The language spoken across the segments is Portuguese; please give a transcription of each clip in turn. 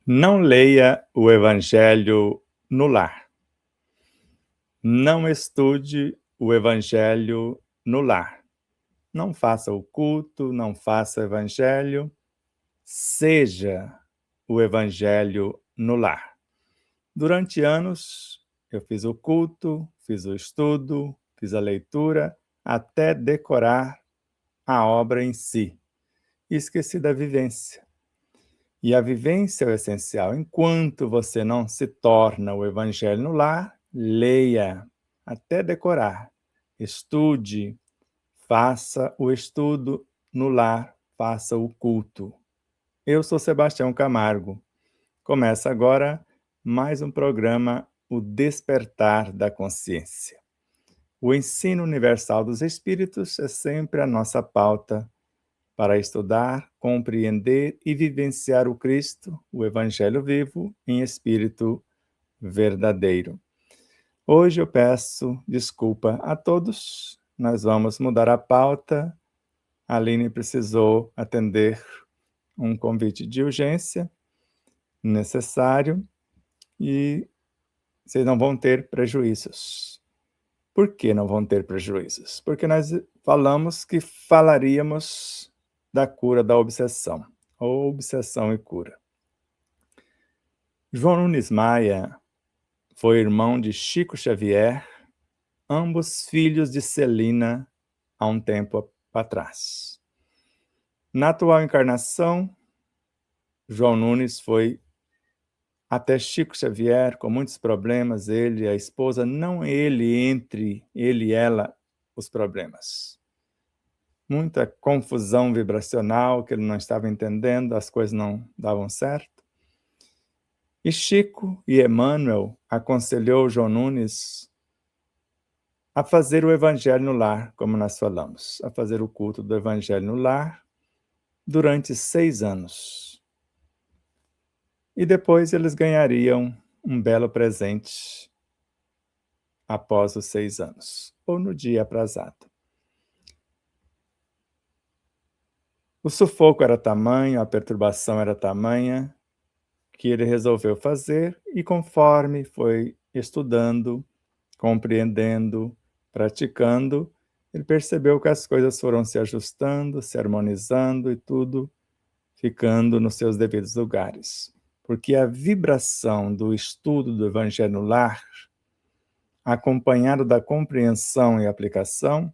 Não leia o Evangelho no lar. Não estude o Evangelho no lar. Não faça o culto, não faça o Evangelho. Seja o Evangelho no lar. Durante anos, eu fiz o culto, fiz o estudo, fiz a leitura, até decorar a obra em si. E esqueci da vivência. E a vivência é o essencial. Enquanto você não se torna o Evangelho no lar, leia até decorar. Estude, faça o estudo no lar, faça o culto. Eu sou Sebastião Camargo. Começa agora mais um programa, O Despertar da Consciência. O ensino universal dos Espíritos é sempre a nossa pauta para estudar, compreender e vivenciar o Cristo, o Evangelho vivo, em espírito verdadeiro. Hoje eu peço desculpa a todos, nós vamos mudar a pauta. A Aline precisou atender um convite de urgência necessário e vocês não vão ter prejuízos. Por que não vão ter prejuízos? Porque nós falamos que falaríamos da cura da obsessão, ou obsessão e cura. João Nunes Maia foi irmão de Chico Xavier, ambos filhos de Celina há um tempo atrás. Na atual encarnação, João Nunes foi até Chico Xavier com muitos problemas, ele e a esposa, não ele entre ele e ela os problemas. Muita confusão vibracional que ele não estava entendendo, as coisas não davam certo. E Chico e Emmanuel aconselhou João Nunes a fazer o Evangelho no lar, como nós falamos, a fazer o culto do Evangelho no lar durante 6 anos. E depois eles ganhariam um belo presente após os 6 anos, ou no dia aprazado. O sufoco era tamanho, a perturbação era tamanha, que ele resolveu fazer, e conforme foi estudando, compreendendo, praticando, ele percebeu que as coisas foram se ajustando, se harmonizando e tudo ficando nos seus devidos lugares. Porque a vibração do estudo do Evangelho no lar, acompanhado da compreensão e aplicação,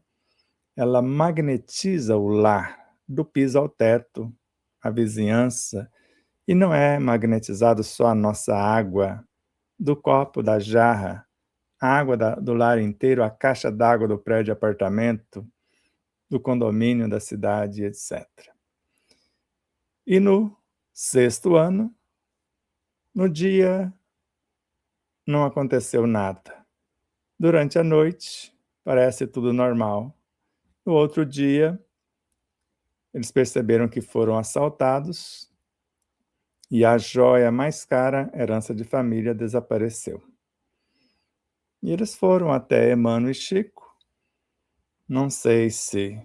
ela magnetiza o lar do piso ao teto, a vizinhança, e não é magnetizado só a nossa água, do copo, da jarra, a água do lar inteiro, a caixa d'água do prédio de apartamento, do condomínio, da cidade, etc. E no 6º ano, no dia, não aconteceu nada. Durante a noite, parece tudo normal. No outro dia, eles perceberam que foram assaltados e a joia mais cara, herança de família, desapareceu. E eles foram até Emmanuel e Chico, não sei se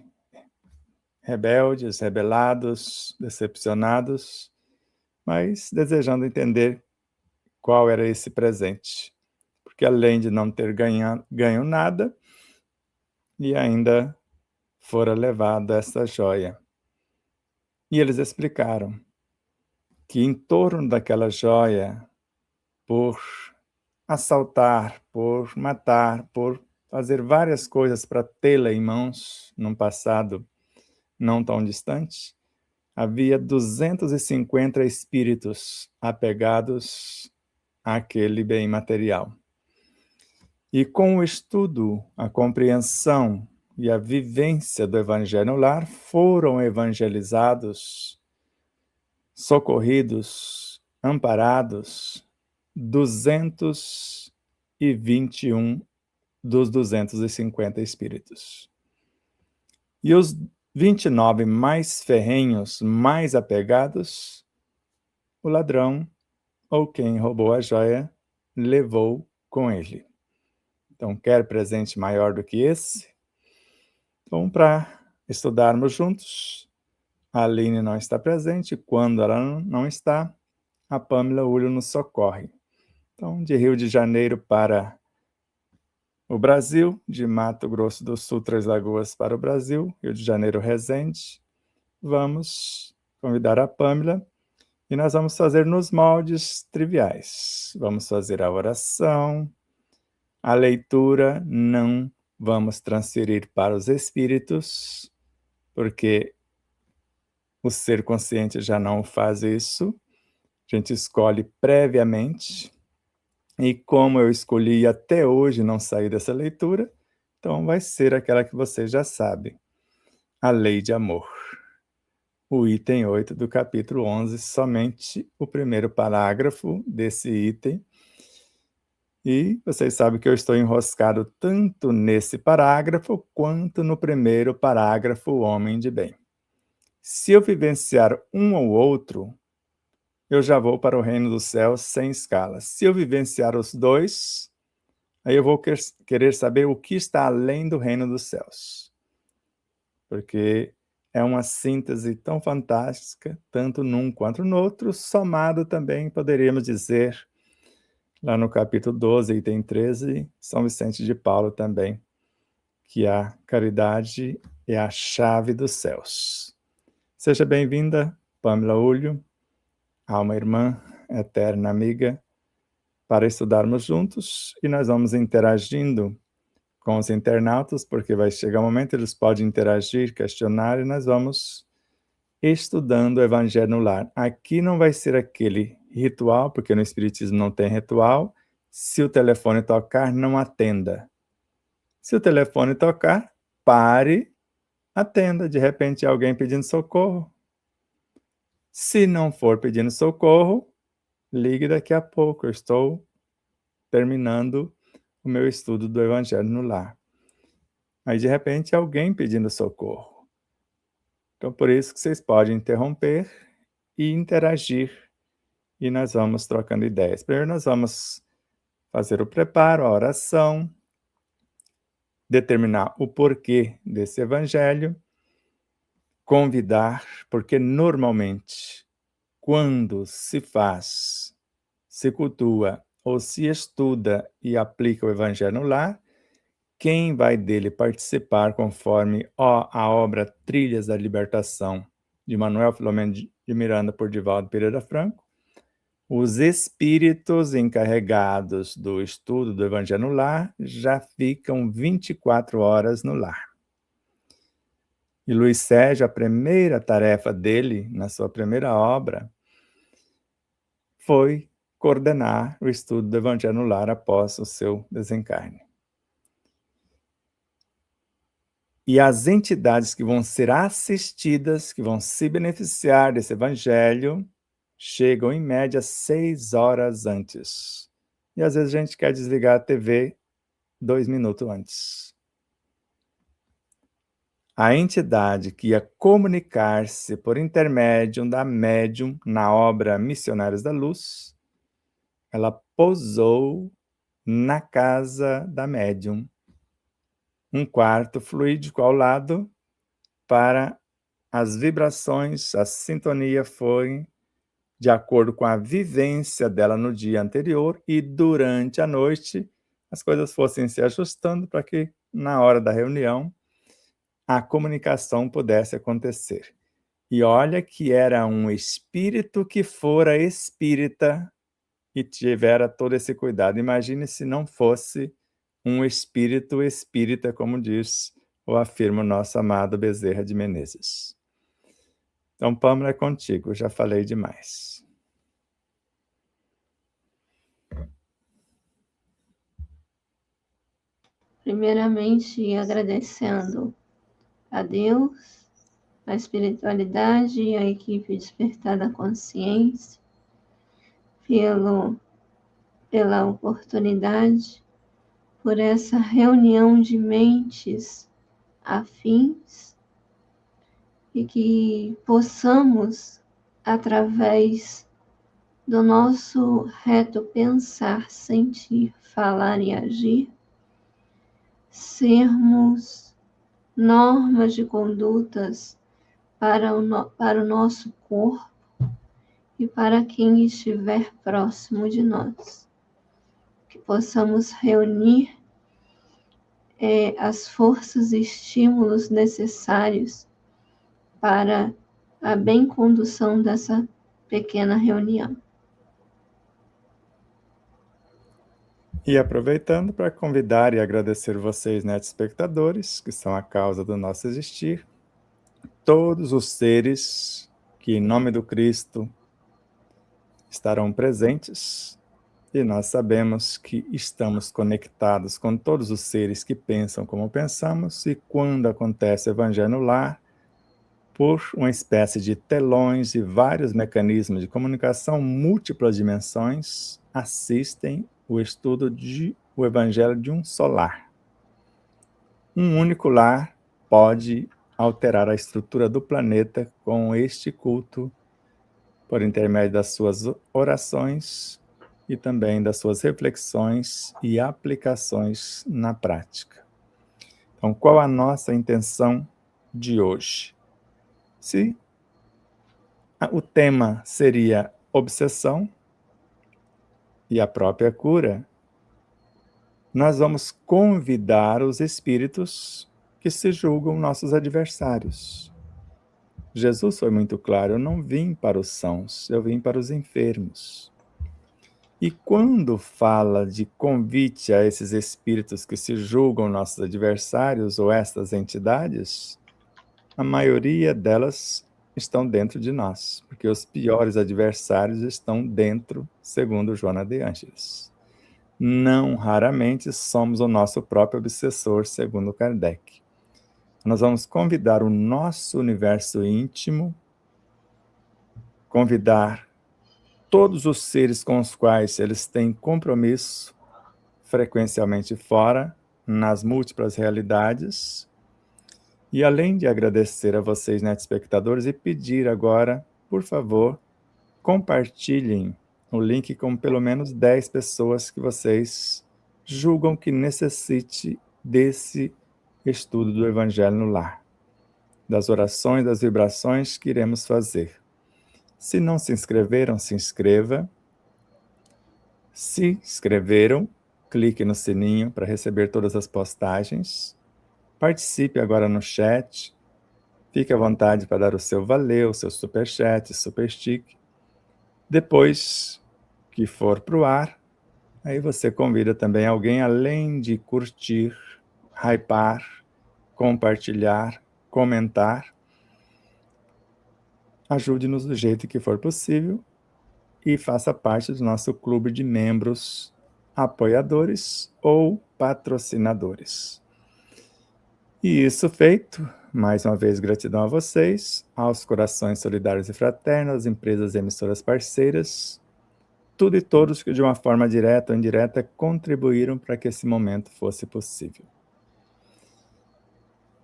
rebeldes, rebelados, decepcionados, mas desejando entender qual era esse presente. Porque além de não ter ganho nada, e ainda fora levada essa joia. E eles explicaram que em torno daquela joia, por assaltar, por matar, por fazer várias coisas para tê-la em mãos, num passado não tão distante, havia 250 espíritos apegados àquele bem material. E com o estudo, a compreensão e a vivência do Evangelho no lar, foram evangelizados, socorridos, amparados, 221 dos 250 espíritos. E os 29 mais ferrenhos, mais apegados, o ladrão, ou quem roubou a joia, levou com ele. Então, quer presente maior do que esse? Então, para estudarmos juntos, a Aline não está presente. Quando ela não está, a Pamela Ulho nos socorre. Então, de Rio de Janeiro para o Brasil, de Mato Grosso do Sul, Três Lagoas para o Brasil, Rio de Janeiro, Resende, vamos convidar a Pamela e nós vamos fazer nos moldes triviais. Vamos fazer a oração, a leitura, não vamos transferir para os espíritos, porque o ser consciente já não faz isso. A gente escolhe previamente. E como eu escolhi e até hoje não saí dessa leitura, então vai ser aquela que você já sabe. A lei de amor. O item 8 do capítulo 11, somente o primeiro parágrafo desse item. E vocês sabem que eu estou enroscado tanto nesse parágrafo quanto no primeiro parágrafo, homem de bem. Se eu vivenciar um ou outro, eu já vou para o reino dos céus sem escala. Se eu vivenciar os dois, aí eu vou querer saber o que está além do reino dos céus. Porque é uma síntese tão fantástica, tanto num quanto no outro, somado também, poderíamos dizer, lá no capítulo 12, item 13, São Vicente de Paulo também, que a caridade é a chave dos céus. Seja bem-vinda, Pamela Ulho, alma irmã, eterna amiga, para estudarmos juntos, e nós vamos interagindo com os internautas, porque vai chegar um momento eles podem interagir, questionar, e nós vamos estudando o Evangelho no Lar. Aqui não vai ser aquele ritual, porque no Espiritismo não tem ritual. Se o telefone tocar, não atenda. Se o telefone tocar, pare, atenda. De repente, alguém pedindo socorro. Se não for pedindo socorro, ligue daqui a pouco. Eu estou terminando o meu estudo do Evangelho no Lar. Aí, de repente, alguém pedindo socorro. Então, por isso que vocês podem interromper e interagir. E nós vamos trocando ideias. Primeiro nós vamos fazer o preparo, a oração, determinar o porquê desse evangelho, convidar, porque normalmente, quando se faz, se cultua ou se estuda e aplica o evangelho no lar, quem vai dele participar conforme a obra Trilhas da Libertação, de Manuel Filomeno de Miranda por Divaldo Pereira Franco, os espíritos encarregados do estudo do Evangelho no lar já ficam 24 horas no lar. E Luiz Sérgio, a primeira tarefa dele, na sua primeira obra, foi coordenar o estudo do Evangelho no lar após o seu desencarne. E as entidades que vão ser assistidas, que vão se beneficiar desse Evangelho, chegam em média 6 horas antes. E às vezes a gente quer desligar a TV 2 minutos antes. A entidade que ia comunicar-se por intermédio da médium na obra Missionários da Luz, ela pousou na casa da médium, um quarto fluídico ao lado, para as vibrações, a sintonia foi de acordo com a vivência dela no dia anterior e durante a noite as coisas fossem se ajustando para que na hora da reunião a comunicação pudesse acontecer. E olha que era um espírito que fora espírita e tivera todo esse cuidado. Imagine se não fosse um espírito espírita, como diz ou afirma o nosso amado Bezerra de Menezes. Então, Pâmela, é contigo, já falei demais. Primeiramente, agradecendo a Deus, a espiritualidade e a equipe Despertar da Consciência pela oportunidade, por essa reunião de mentes afins e que possamos, através do nosso reto pensar, sentir, falar e agir, sermos normas de condutas para o nosso corpo e para quem estiver próximo de nós. Que possamos reunir as forças e estímulos necessários para a bem condução dessa pequena reunião. E aproveitando para convidar e agradecer vocês, espectadores, que são a causa do nosso existir, todos os seres que, em nome do Cristo, estarão presentes, e nós sabemos que estamos conectados com todos os seres que pensam como pensamos, e quando acontece o Evangelho no Lar, por uma espécie de telões e vários mecanismos de comunicação múltiplas dimensões, assistem o estudo do Evangelho de um só lar. Um único lar pode alterar a estrutura do planeta com este culto, por intermédio das suas orações e também das suas reflexões e aplicações na prática. Então, qual a nossa intenção de hoje? Se o tema seria obsessão e a própria cura, nós vamos convidar os espíritos que se julgam nossos adversários. Jesus foi muito claro: eu não vim para os sãos, eu vim para os enfermos. E quando fala de convite a esses espíritos que se julgam nossos adversários ou estas entidades, a maioria delas estão dentro de nós, porque os piores adversários estão dentro, segundo Joana de Ângeles. Não raramente somos o nosso próprio obsessor, segundo Kardec. Nós vamos convidar o nosso universo íntimo, convidar todos os seres com os quais eles têm compromisso, frequencialmente fora, nas múltiplas realidades. E além de agradecer a vocês, espectadores, e pedir agora, por favor, compartilhem o link com pelo menos 10 pessoas que vocês julgam que necessite desse estudo do Evangelho no Lar, das orações, das vibrações que iremos fazer. Se não se inscreveram, se inscreva. Se inscreveram, clique no sininho para receber todas as postagens. Participe agora no chat. Fique à vontade para dar o seu valeu, o seu superchat, super stick. Depois que for para o ar, aí você convida também alguém, além de curtir, hypar, compartilhar, comentar. Ajude-nos do jeito que for possível e faça parte do nosso clube de membros apoiadores ou patrocinadores. E isso feito, mais uma vez gratidão a vocês, aos corações solidários e fraternos, às empresas e emissoras parceiras, tudo e todos que de uma forma direta ou indireta contribuíram para que esse momento fosse possível.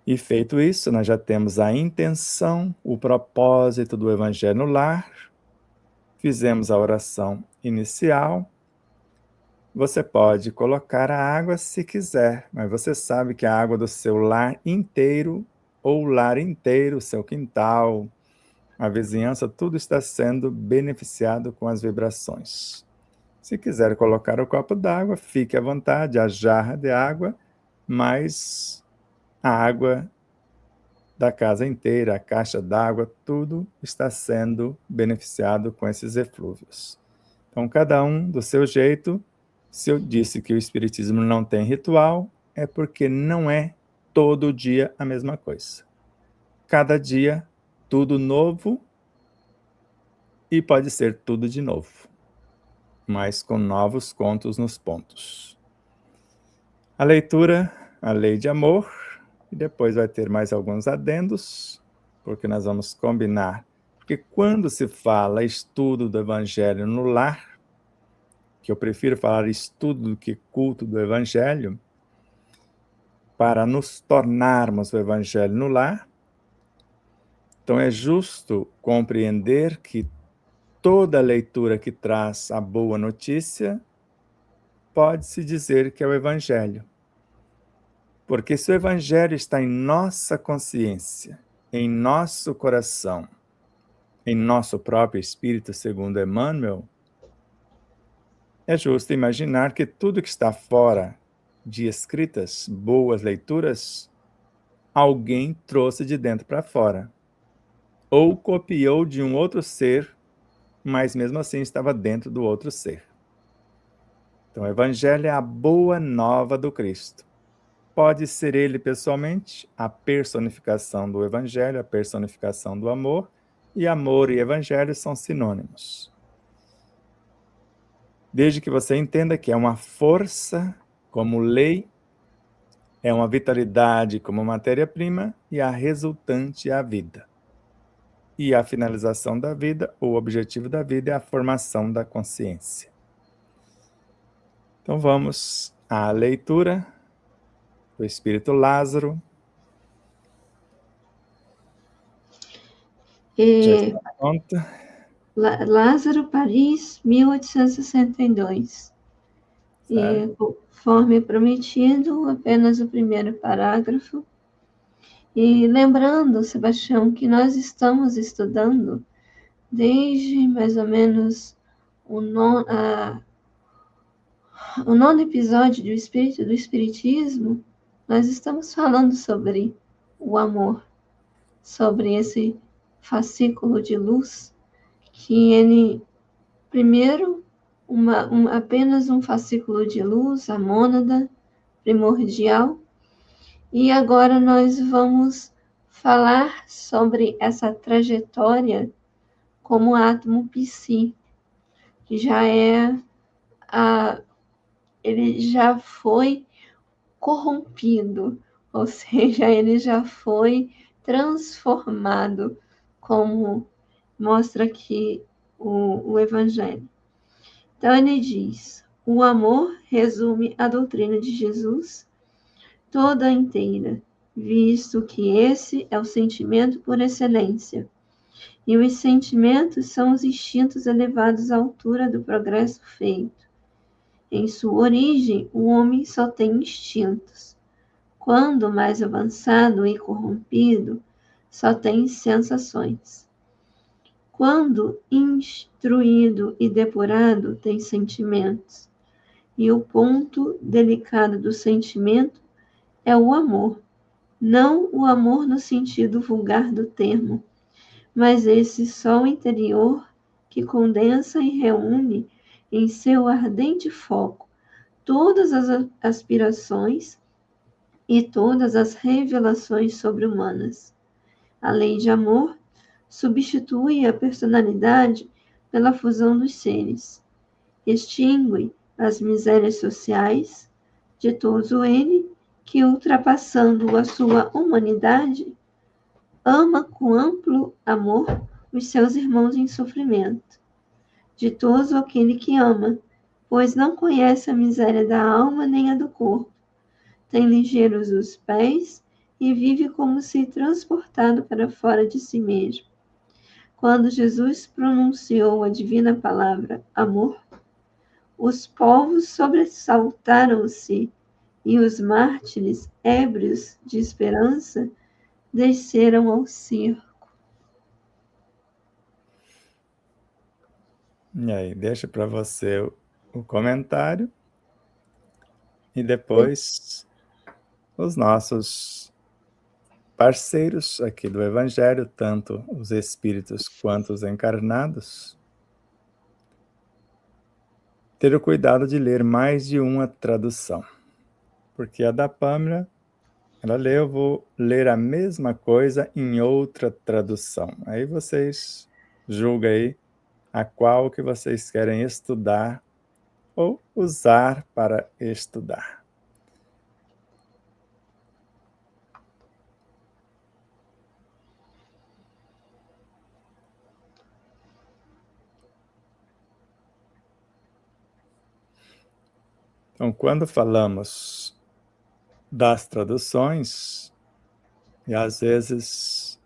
E feito isso, nós já temos a intenção, o propósito do Evangelho no Lar, fizemos a oração inicial. Você pode colocar a água se quiser, mas você sabe que a água do seu lar inteiro, ou o lar inteiro, seu quintal, a vizinhança, tudo está sendo beneficiado com as vibrações. Se quiser colocar o copo d'água, fique à vontade, a jarra de água, mas a água da casa inteira, a caixa d'água, tudo está sendo beneficiado com esses eflúvios. Então, cada um do seu jeito. Se eu disse que o Espiritismo não tem ritual, é porque não é todo dia a mesma coisa. Cada dia, tudo novo, e pode ser tudo de novo, mas com novos contos nos pontos. A leitura, a lei de amor, e depois vai ter mais alguns adendos, porque nós vamos combinar. Porque quando se fala estudo do Evangelho no lar, que eu prefiro falar estudo do que culto do Evangelho, para nos tornarmos o Evangelho no lar, então é justo compreender que toda leitura que traz a boa notícia pode-se dizer que é o Evangelho. Porque se o Evangelho está em nossa consciência, em nosso coração, em nosso próprio espírito, segundo Emmanuel, é justo imaginar que tudo que está fora de escritas, boas leituras, alguém trouxe de dentro para fora, ou copiou de um outro ser, mas mesmo assim estava dentro do outro ser. Então, o Evangelho é a boa nova do Cristo. Pode ser ele pessoalmente, a personificação do Evangelho, a personificação do amor, e amor e Evangelho são sinônimos. Desde que você entenda que é uma força como lei, é uma vitalidade como matéria-prima, e a resultante é a vida. E a finalização da vida, o objetivo da vida, é a formação da consciência. Então vamos à leitura do Espírito Lázaro. Já está pronta? Lázaro, Paris, 1862. E, conforme prometido, apenas o primeiro parágrafo. E lembrando, Sebastião, que nós estamos estudando desde mais ou menos o nono episódio do Espiritismo, nós estamos falando sobre o amor, sobre esse fascículo de luz, que ele, primeiro, apenas um fascículo de luz, a mônada primordial, e agora nós vamos falar sobre essa trajetória como átomo psi, que ele já foi corrompido, ou seja, ele já foi transformado, como mostra aqui o Evangelho. Então ele diz: o amor resume a doutrina de Jesus toda inteira, visto que esse é o sentimento por excelência. E os sentimentos são os instintos elevados à altura do progresso feito. Em sua origem, o homem só tem instintos. Quando mais avançado e corrompido, só tem sensações. Quando instruído e depurado, tem sentimentos. E o ponto delicado do sentimento é o amor. Não o amor no sentido vulgar do termo, mas esse sol interior que condensa e reúne em seu ardente foco todas as aspirações e todas as revelações sobre-humanas. A lei de amor substitui a personalidade pela fusão dos seres, extingue as misérias sociais, ditoso ele que, ultrapassando a sua humanidade, ama com amplo amor os seus irmãos em sofrimento. Ditoso aquele que ama, pois não conhece a miséria da alma nem a do corpo. Tem ligeiros os pés e vive como se transportado para fora de si mesmo. Quando Jesus pronunciou a divina palavra amor, os povos sobressaltaram-se e os mártires, ébrios de esperança, desceram ao circo. E aí, deixa para você o comentário e depois os nossos parceiros aqui do Evangelho, tanto os espíritos quanto os encarnados, ter o cuidado de ler mais de uma tradução. Porque a da Pâmela, ela lê, eu vou ler a mesma coisa em outra tradução. Aí vocês julgam aí a qual que vocês querem estudar ou usar para estudar. Então, quando falamos das traduções, e às vezes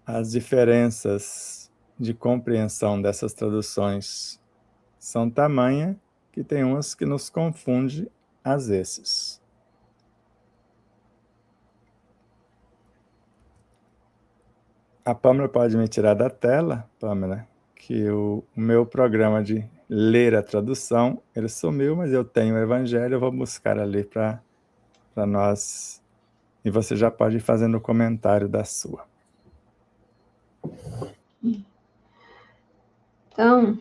as diferenças de compreensão dessas traduções são tamanha que tem umas que nos confunde às vezes. A Pâmela pode me tirar da tela, Pâmela, que o meu programa de ler a tradução, ele sumiu, mas eu tenho o evangelho, eu vou buscar ali para nós, e você já pode ir fazendo o comentário da sua. Então,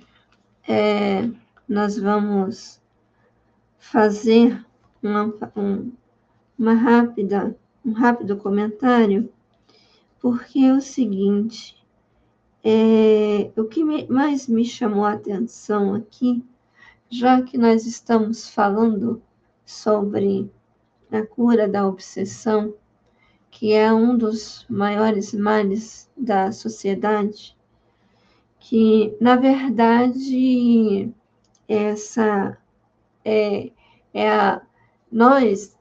nós vamos fazer um rápido comentário, porque é o seguinte, o que mais me chamou a atenção aqui, já que nós estamos falando sobre a cura da obsessão, que é um dos maiores males da sociedade, que, na verdade, essa nós,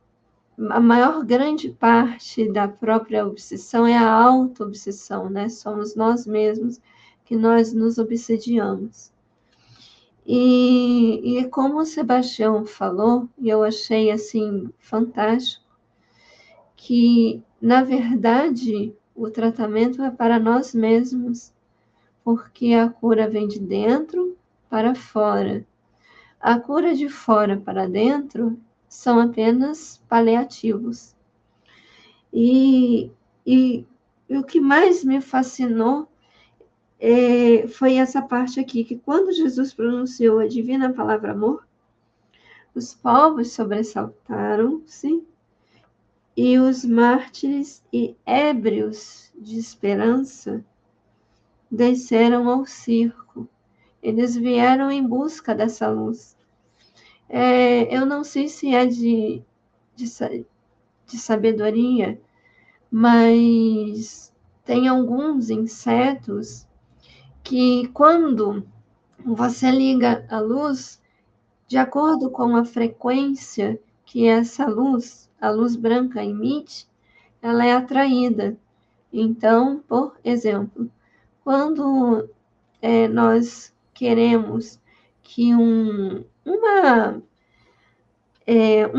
a maior grande parte da própria obsessão é a auto-obsessão, né? Somos nós mesmos que nós nos obsediamos. E como o Sebastião falou, e eu achei assim fantástico, que na verdade o tratamento é para nós mesmos, porque a cura vem de dentro para fora. A cura de fora para dentro são apenas paliativos. E o que mais me fascinou foi essa parte aqui, que quando Jesus pronunciou a divina palavra amor, os povos sobressaltaram-se e os mártires e ébrios de esperança desceram ao circo. Eles vieram em busca dessa luz. Eu não sei se é de sabedoria, mas tem alguns insetos que, quando você liga a luz, de acordo com a frequência que essa luz, a luz branca, emite, ela é atraída. Então, por exemplo, quando nós queremos que um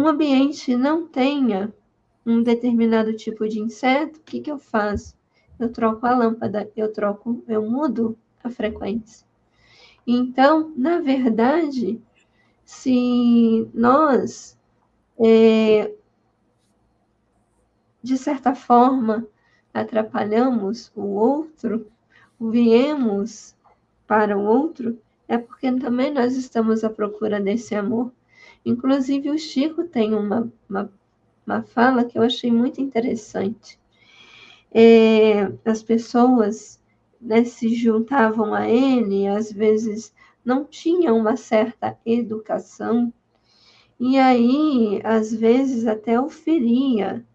ambiente não tenha um determinado tipo de inseto, o que eu faço? Eu troco a lâmpada, eu mudo a frequência. Então, na verdade, se nós, de certa forma, atrapalhamos o outro, viemos para o outro, é porque também nós estamos à procura desse amor. Inclusive, o Chico tem uma fala que eu achei muito interessante. As pessoas, né, se juntavam a ele, às vezes não tinham uma certa educação, e aí, às vezes, até o feria.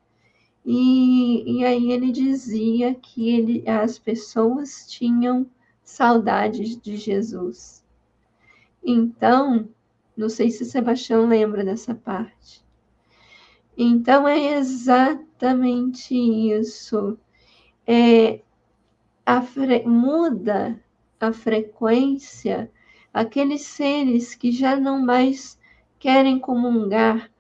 E aí ele dizia que as pessoas tinham saudades de Jesus. Então, não sei se Sebastião lembra dessa parte. Então, é exatamente isso. Muda a frequência, aqueles seres que já não mais querem comungar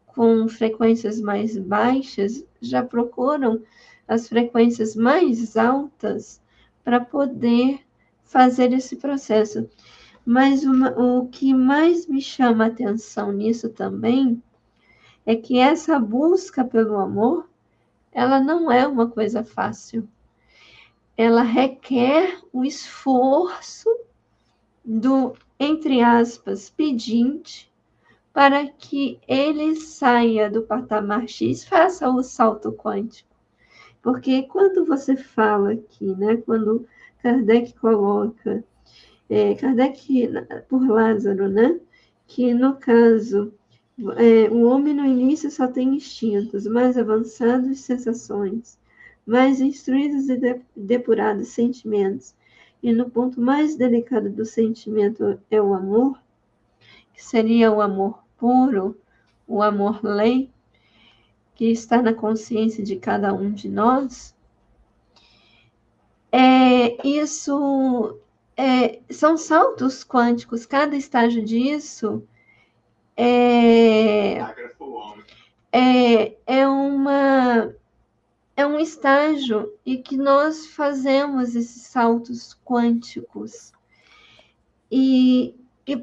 com frequências mais baixas, já procuram as frequências mais altas para poder fazer esse processo. Mas o que mais me chama a atenção nisso também é que essa busca pelo amor, ela não é uma coisa fácil. Ela requer o esforço do, entre aspas, pedinte, para que ele saia do patamar X, faça o salto quântico. Porque quando você fala aqui, né, quando Kardec coloca, Kardec por Lázaro, né, que no caso, o homem no início só tem instintos, mais avançados sensações, mais instruídos e depurados sentimentos, e no ponto mais delicado do sentimento é o amor, que seria o amor puro, o amor-lei, que está na consciência de cada um de nós, isso são saltos quânticos. Cada estágio disso é é um estágio e que nós fazemos esses saltos quânticos. E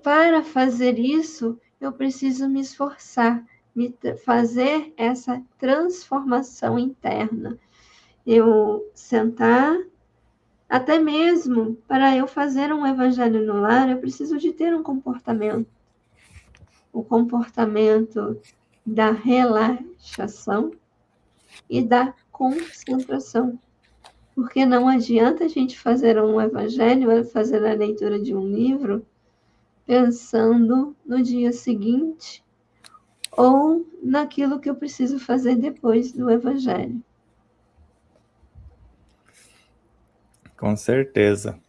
para fazer isso, eu preciso me esforçar, fazer essa transformação interna. Eu sentar, até mesmo para eu fazer um evangelho no lar, eu preciso de ter um comportamento. O comportamento da relaxação e da concentração. Porque não adianta a gente fazer um evangelho, fazer a leitura de um livro, pensando no dia seguinte ou naquilo que eu preciso fazer depois do evangelho. Com certeza.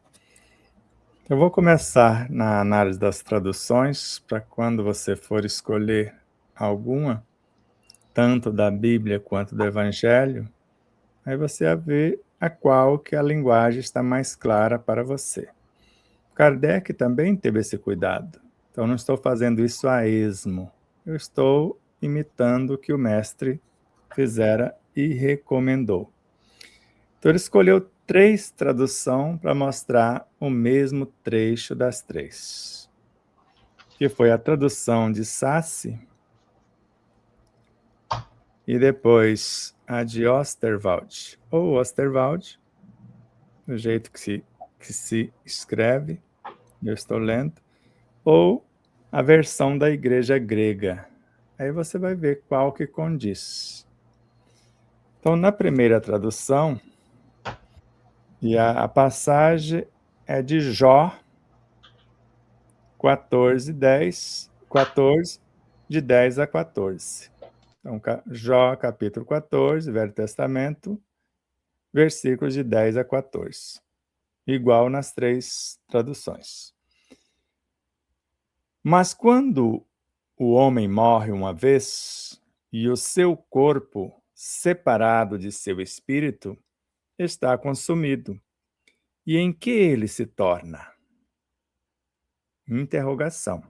Eu vou começar na análise das traduções, para quando você for escolher alguma, tanto da Bíblia quanto do Evangelho, aí você vai ver a qual que a linguagem está mais clara para você. Kardec também teve esse cuidado. Então, não estou fazendo isso a esmo. Eu estou imitando o que o mestre fizera e recomendou. Então, ele escolheu 3 traduções para mostrar o mesmo trecho das 3. Que foi a tradução de Sassi e depois a de Osterwald, ou Osterwald, do jeito que se escreve, eu estou lendo, ou a versão da igreja grega. Aí você vai ver qual que condiz. Então, na primeira tradução, e a passagem é de Jó 14, de 10 a 14. Então, Jó, capítulo 14, Velho Testamento, versículos de 10 a 14. Igual nas 3 traduções. Mas quando o homem morre uma vez, e o seu corpo, separado de seu espírito, está consumido, e em que ele se torna? Interrogação.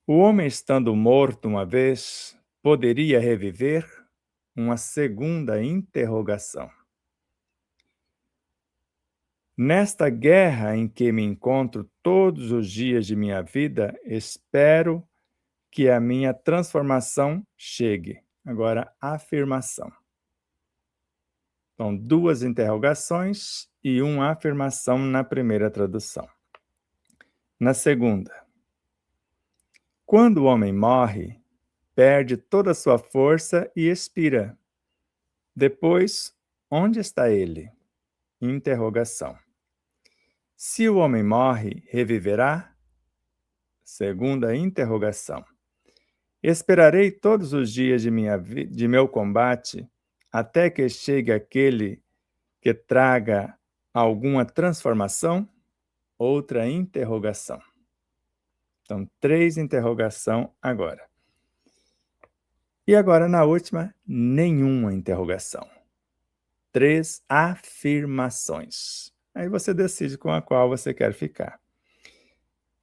O homem, estando morto uma vez, poderia reviver? Uma segunda interrogação. Nesta guerra em que me encontro todos os dias de minha vida, espero que a minha transformação chegue. Agora, afirmação. Então, 2 interrogações e 1 afirmação na primeira tradução. Na segunda, quando o homem morre, perde toda a sua força e expira. Depois, onde está ele? Interrogação. Se o homem morre, reviverá? Segunda interrogação. Esperarei todos os dias de meu combate até que chegue aquele que traga alguma transformação? Outra interrogação. Então, 3 interrogações agora. E agora, na última, nenhuma interrogação. 3 afirmações. Aí você decide com a qual você quer ficar.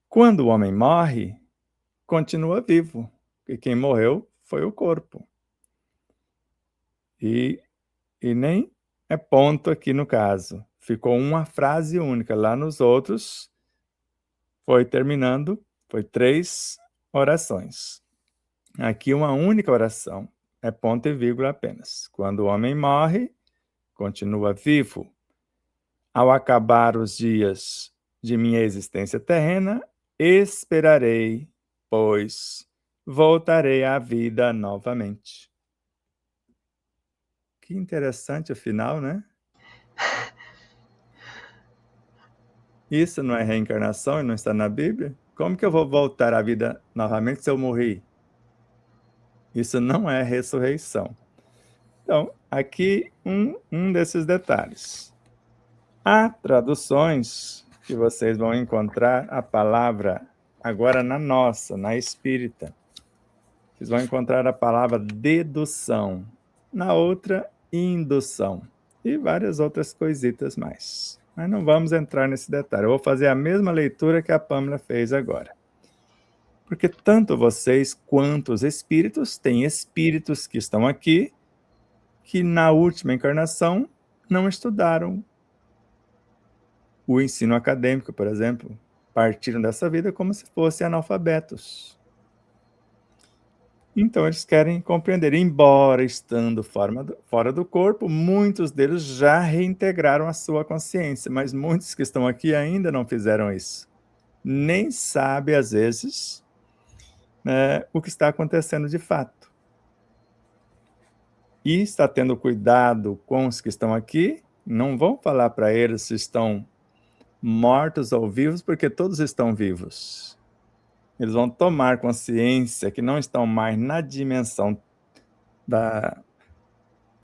Quando o homem morre, continua vivo, e quem morreu foi o corpo. E nem é ponto aqui no caso. Ficou uma frase única. Lá nos outros, foi terminando, foi 3 orações. Aqui uma única oração, é ponto e vírgula apenas. Quando o homem morre, continua vivo. Ao acabar os dias de minha existência terrena, esperarei, pois voltarei à vida novamente. Que interessante o final, né? Isso não é reencarnação e não está na Bíblia? Como que eu vou voltar à vida novamente se eu morri? Isso não é ressurreição. Então, aqui um desses detalhes. Há traduções que vocês vão encontrar a palavra, agora na espírita, vocês vão encontrar a palavra dedução, na outra, indução, e várias outras coisitas mais. Mas não vamos entrar nesse detalhe. Eu vou fazer a mesma leitura que a Pâmela fez agora. Porque tanto vocês quanto os espíritos têm espíritos que estão aqui, que na última encarnação não estudaram o ensino acadêmico, por exemplo, partiram dessa vida como se fossem analfabetos. Então eles querem compreender, embora estando fora do corpo, muitos deles já reintegraram a sua consciência, mas muitos que estão aqui ainda não fizeram isso. Nem sabem, às vezes, né, o que está acontecendo de fato. E está tendo cuidado com os que estão aqui, não vão falar para eles se estão mortos ou vivos, porque todos estão vivos. Eles vão tomar consciência que não estão mais na dimensão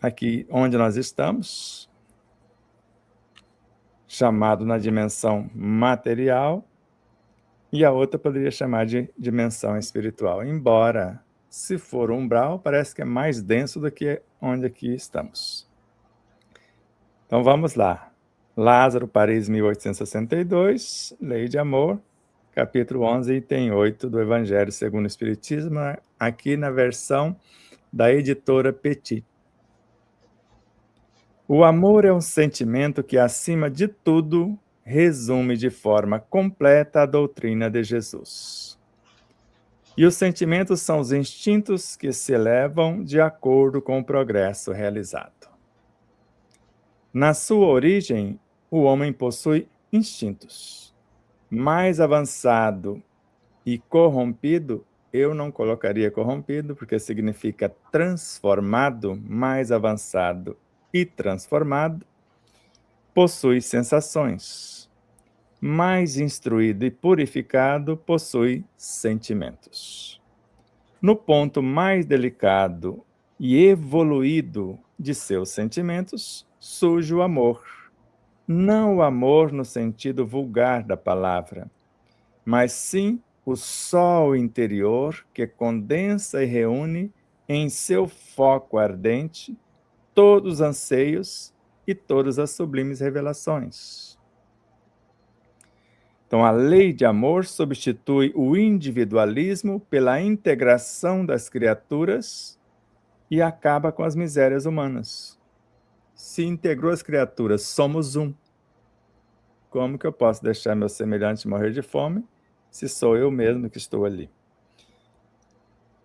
aqui onde nós estamos, chamado na dimensão material, e a outra poderia chamar de dimensão espiritual. Embora, se for umbral, parece que é mais denso do que onde aqui estamos. Então vamos lá. Lázaro, Paris, 1862, Lei de Amor, capítulo 11, item 8 do Evangelho segundo o Espiritismo, aqui na versão da editora Petit. O amor é um sentimento que, acima de tudo, resume de forma completa a doutrina de Jesus. E os sentimentos são os instintos que se elevam de acordo com o progresso realizado. Na sua origem, o homem possui instintos. Mais avançado e corrompido, eu não colocaria corrompido, porque significa transformado, mais avançado e transformado, possui sensações. Mais instruído e purificado, possui sentimentos. No ponto mais delicado e evoluído de seus sentimentos, surge o amor. Não o amor no sentido vulgar da palavra, mas sim o sol interior que condensa e reúne em seu foco ardente todos os anseios e todas as sublimes revelações. Então, a lei de amor substitui o individualismo pela integração das criaturas e acaba com as misérias humanas. Se integrou as criaturas, somos um. Como que eu posso deixar meu semelhante morrer de fome se sou eu mesmo que estou ali?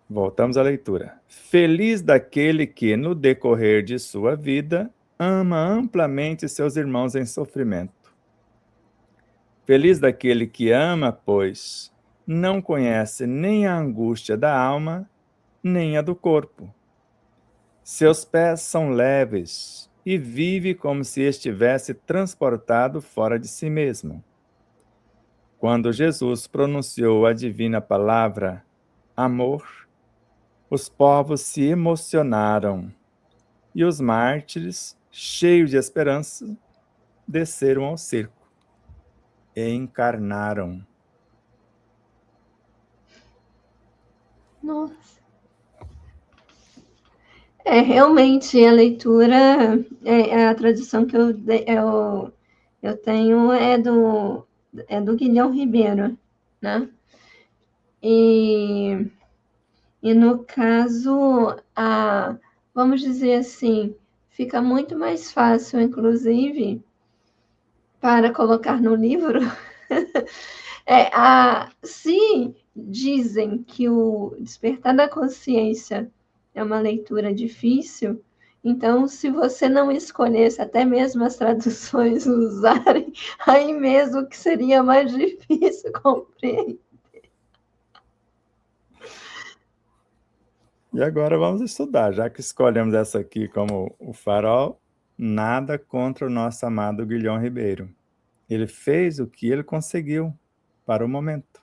Voltamos à leitura. Feliz daquele que, no decorrer de sua vida, ama amplamente seus irmãos em sofrimento. Feliz daquele que ama, pois não conhece nem a angústia da alma, nem a do corpo. Seus pés são leves e vive como se estivesse transportado fora de si mesmo. Quando Jesus pronunciou a divina palavra amor, os povos se emocionaram e os mártires, cheios de esperança, desceram ao circo e encarnaram. Nossa. Realmente, a leitura, a tradução que eu tenho é do Guilhom Ribeiro, né? E no caso, vamos dizer assim, fica muito mais fácil, inclusive, para colocar no livro. Se dizem que o Despertar da Consciência é uma leitura difícil, então, se você não escolhesse até mesmo as traduções usarem, aí mesmo que seria mais difícil compreender. E agora vamos estudar, já que escolhemos essa aqui como o farol, nada contra o nosso amado Guilhom Ribeiro. Ele fez o que ele conseguiu para o momento.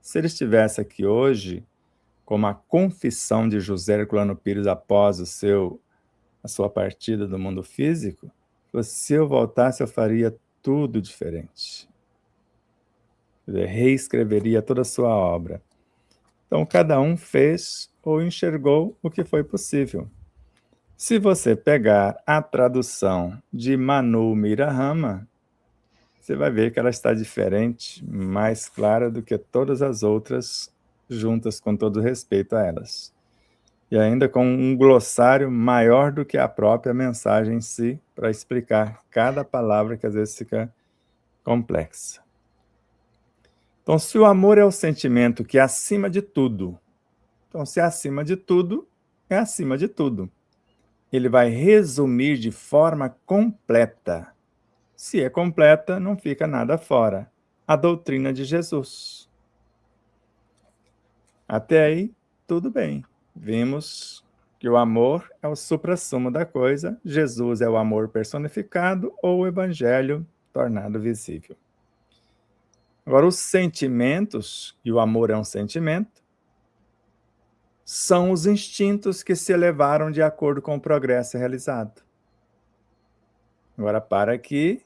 Se ele estivesse aqui hoje, como a confissão de José Herculano Pires após a sua partida do mundo físico, se eu voltasse, eu faria tudo diferente. Ele reescreveria toda a sua obra. Então, cada um fez ou enxergou o que foi possível. Se você pegar a tradução de Manu Mirahama, você vai ver que ela está diferente, mais clara do que todas as outras, juntas com todo respeito a elas. e ainda com um glossário maior do que a própria mensagem em si, para explicar cada palavra que às vezes fica complexa. Então, se o amor é o sentimento que é acima de tudo, então se é acima de tudo, é acima de tudo. Ele vai resumir de forma completa. Se é completa, não fica nada fora. A doutrina de Jesus. Até aí, tudo bem. Vimos que o amor é o suprassumo da coisa, Jesus é o amor personificado ou o evangelho tornado visível. Agora, os sentimentos, e o amor é um sentimento, são os instintos que se elevaram de acordo com o progresso realizado. Agora, para aqui,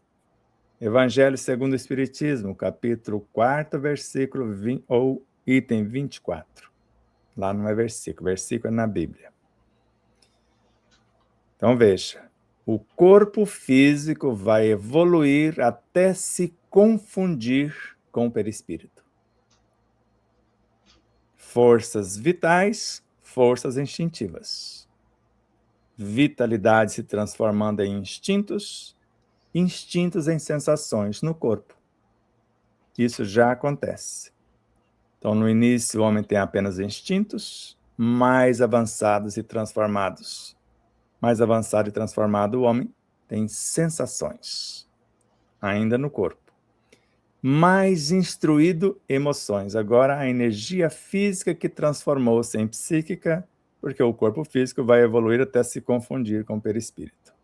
Evangelho segundo o Espiritismo, capítulo 4, versículo 20, ou item 24. Lá não é versículo é na Bíblia. Então, veja, o corpo físico vai evoluir até se confundir com o perispírito. Forças vitais, forças instintivas. Vitalidade se transformando em instintos, instintos em sensações no corpo. Isso já acontece. Então, no início, o homem tem apenas instintos, mais avançados e transformados. Mais avançado e transformado, o homem tem sensações, ainda no corpo. Mais instruído, emoções. Agora, a energia física que transformou-se em psíquica, porque o corpo físico vai evoluir até se confundir com o perispírito.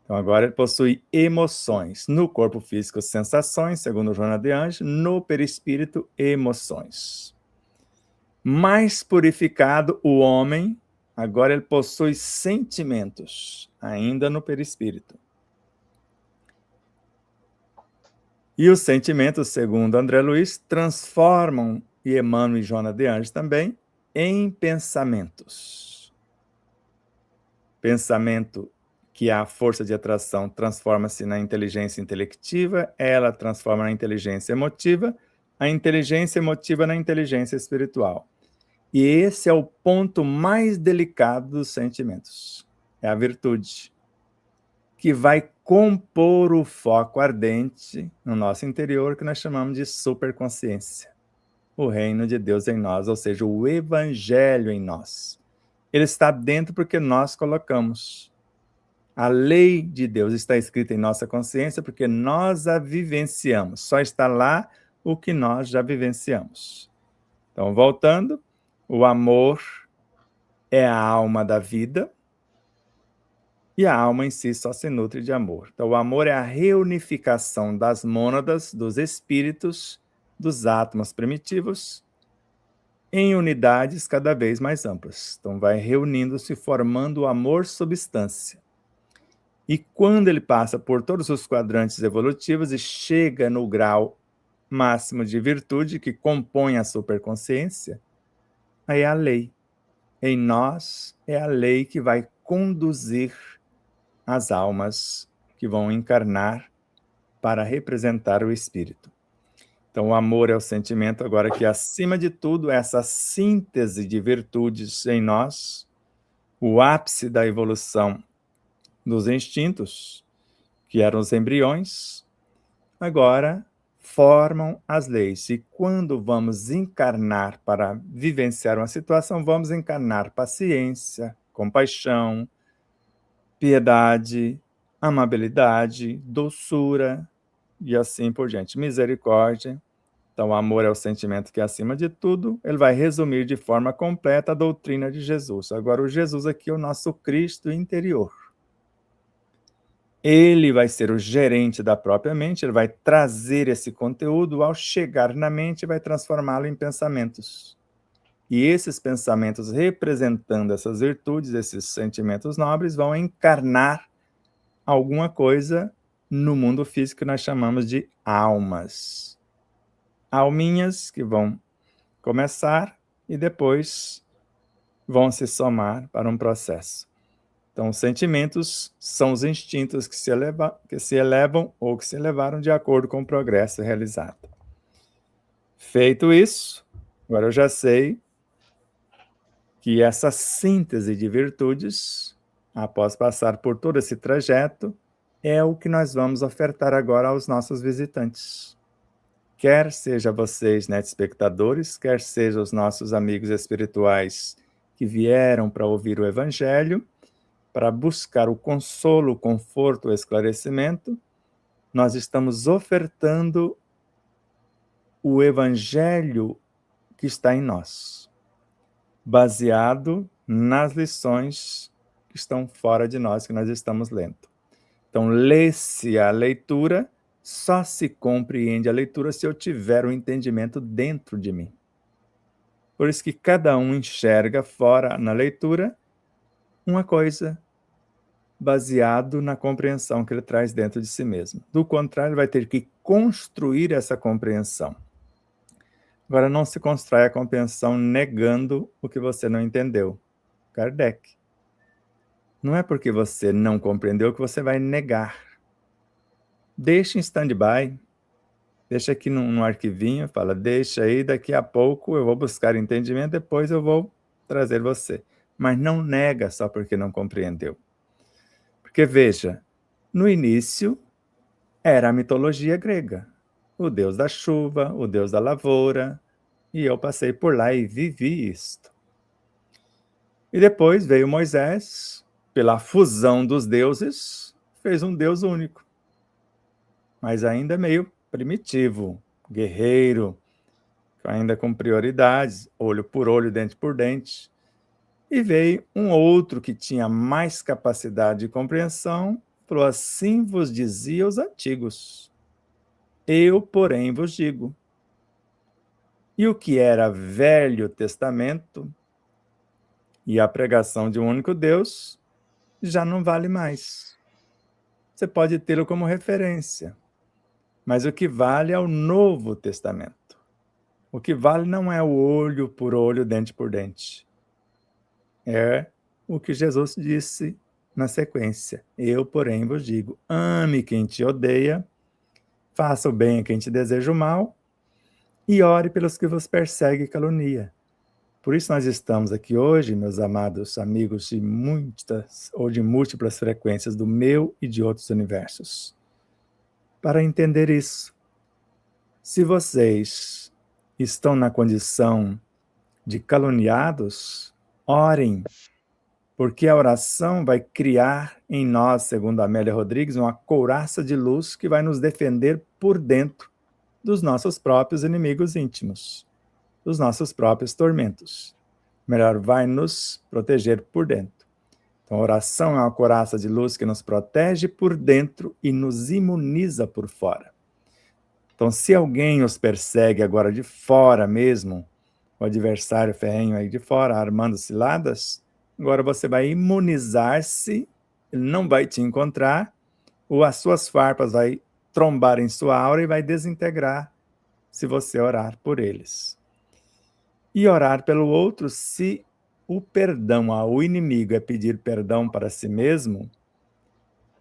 Então, agora ele possui emoções. No corpo físico, sensações, segundo Joana de Ange, no perispírito, emoções. Mais purificado o homem, agora ele possui sentimentos, ainda no perispírito. E os sentimentos, segundo André Luiz, transformam, e Emmanuel e Joana de Ange também, em pensamentos. Pensamento que a força de atração transforma-se na inteligência intelectiva, ela transforma na inteligência emotiva, a inteligência emotiva na inteligência espiritual. E esse é o ponto mais delicado dos sentimentos. É a virtude, que vai compor o foco ardente no nosso interior, que nós chamamos de superconsciência. O reino de Deus em nós, ou seja, o evangelho em nós. Ele está dentro porque nós colocamos. A lei de Deus está escrita em nossa consciência porque nós a vivenciamos. Só está lá o que nós já vivenciamos. Então, voltando, o amor é a alma da vida e a alma em si só se nutre de amor. Então, o amor é a reunificação das mônadas, dos espíritos, dos átomos primitivos, em unidades cada vez mais amplas. Então, vai reunindo-se, formando o amor substância. E quando ele passa por todos os quadrantes evolutivos e chega no grau máximo de virtude que compõe a superconsciência, aí é a lei. Em nós é a lei que vai conduzir as almas que vão encarnar para representar o espírito. Então, o amor é o sentimento agora que, acima de tudo, essa síntese de virtudes em nós, o ápice da evolução dos instintos, que eram os embriões, agora formam as leis. E quando vamos encarnar para vivenciar uma situação, vamos encarnar paciência, compaixão, piedade, amabilidade, doçura e assim por diante. Misericórdia. Então, o amor é o sentimento que é acima de tudo. Ele vai resumir de forma completa a doutrina de Jesus. Agora, o Jesus aqui é o nosso Cristo interior. Ele vai ser o gerente da própria mente, ele vai trazer esse conteúdo, ao chegar na mente, vai transformá-lo em pensamentos. E esses pensamentos, representando essas virtudes, esses sentimentos nobres, vão encarnar alguma coisa no mundo físico que nós chamamos de almas. Alminhas que vão começar e depois vão se somar para um processo. Então, os sentimentos são os instintos que se elevam ou que se elevaram de acordo com o progresso realizado. Feito isso, agora eu já sei que essa síntese de virtudes, após passar por todo esse trajeto, é o que nós vamos ofertar agora aos nossos visitantes. Quer seja vocês, espectadores, quer sejam os nossos amigos espirituais que vieram para ouvir o Evangelho, para buscar o consolo, o conforto, o esclarecimento, nós estamos ofertando o Evangelho que está em nós, baseado nas lições que estão fora de nós, que nós estamos lendo. Então, lê-se a leitura, só se compreende a leitura se eu tiver o entendimento dentro de mim. Por isso que cada um enxerga fora, na leitura, uma coisa baseado na compreensão que ele traz dentro de si mesmo. Do contrário, ele vai ter que construir essa compreensão. Agora, não se constrói a compreensão negando o que você não entendeu. Kardec. Não é porque você não compreendeu que você vai negar. Deixa em stand-by. Deixa aqui num arquivinho, fala, deixa aí, daqui a pouco eu vou buscar entendimento, depois eu vou trazer você. Mas não nega só porque não compreendeu. Porque, veja, no início era a mitologia grega. O deus da chuva, o deus da lavoura, e eu passei por lá e vivi isto. E depois veio Moisés, pela fusão dos deuses, fez um Deus único. Mas ainda meio primitivo, guerreiro, ainda com prioridades, olho por olho, dente por dente. E veio um outro que tinha mais capacidade de compreensão, falou, assim vos dizia os antigos. Eu, porém, vos digo. E o que era Velho Testamento e a pregação de um único Deus já não vale mais. Você pode tê-lo como referência, mas o que vale é o Novo Testamento. O que vale não é o olho por olho, dente por dente. É o que Jesus disse na sequência. Eu, porém, vos digo, ame quem te odeia, faça o bem a quem te deseja o mal, e ore pelos que vos persegue e calunia. Por isso nós estamos aqui hoje, meus amados amigos de muitas ou de múltiplas frequências do meu e de outros universos, para entender isso. Se vocês estão na condição de caluniados, orem, porque a oração vai criar em nós, segundo Amélia Rodrigues, uma couraça de luz que vai nos defender por dentro dos nossos próprios inimigos íntimos, dos nossos próprios tormentos. Melhor, vai nos proteger por dentro. Então, a oração é uma couraça de luz que nos protege por dentro e nos imuniza por fora. Então, se alguém os persegue agora de fora mesmo, o adversário ferrenho aí de fora, armando ciladas, agora você vai imunizar-se, ele não vai te encontrar, ou as suas farpas vai trombar em sua aura e vai desintegrar se você orar por eles. E orar pelo outro, se o perdão ao inimigo é pedir perdão para si mesmo,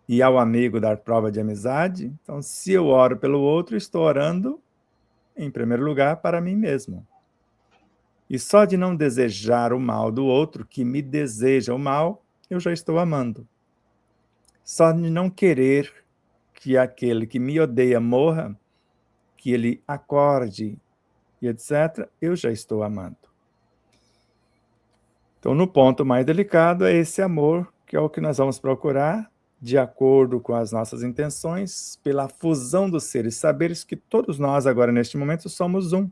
e ao amigo dar prova de amizade, então se eu oro pelo outro, estou orando, em primeiro lugar, para mim mesmo. E só de não desejar o mal do outro, que me deseja o mal, eu já estou amando. Só de não querer que aquele que me odeia morra, que ele acorde e etc., eu já estou amando. Então, no ponto mais delicado é esse amor, que é o que nós vamos procurar, de acordo com as nossas intenções, pela fusão dos seres saberes, que todos nós agora, neste momento, somos um.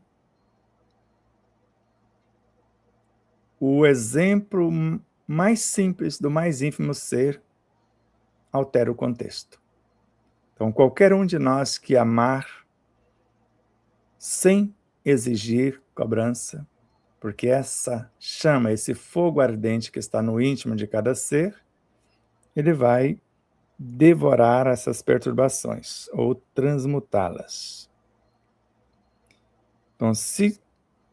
O exemplo mais simples do mais ínfimo ser altera o contexto. Então, qualquer um de nós que amar sem exigir cobrança, porque essa chama, esse fogo ardente que está no íntimo de cada ser, ele vai devorar essas perturbações ou transmutá-las. Então, se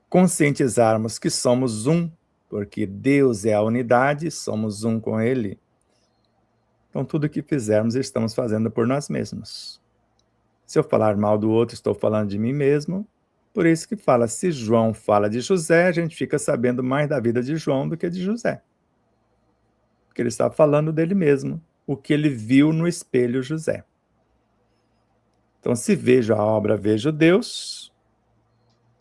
conscientizarmos que somos um, porque Deus é a unidade, somos um com Ele, então tudo que fizermos estamos fazendo por nós mesmos. Se eu falar mal do outro, estou falando de mim mesmo, Por isso que fala, se João fala de José, a gente fica sabendo mais da vida de João do que de José. Porque ele está falando dele mesmo, o que ele viu no espelho José. Então, se vejo a obra, vejo Deus,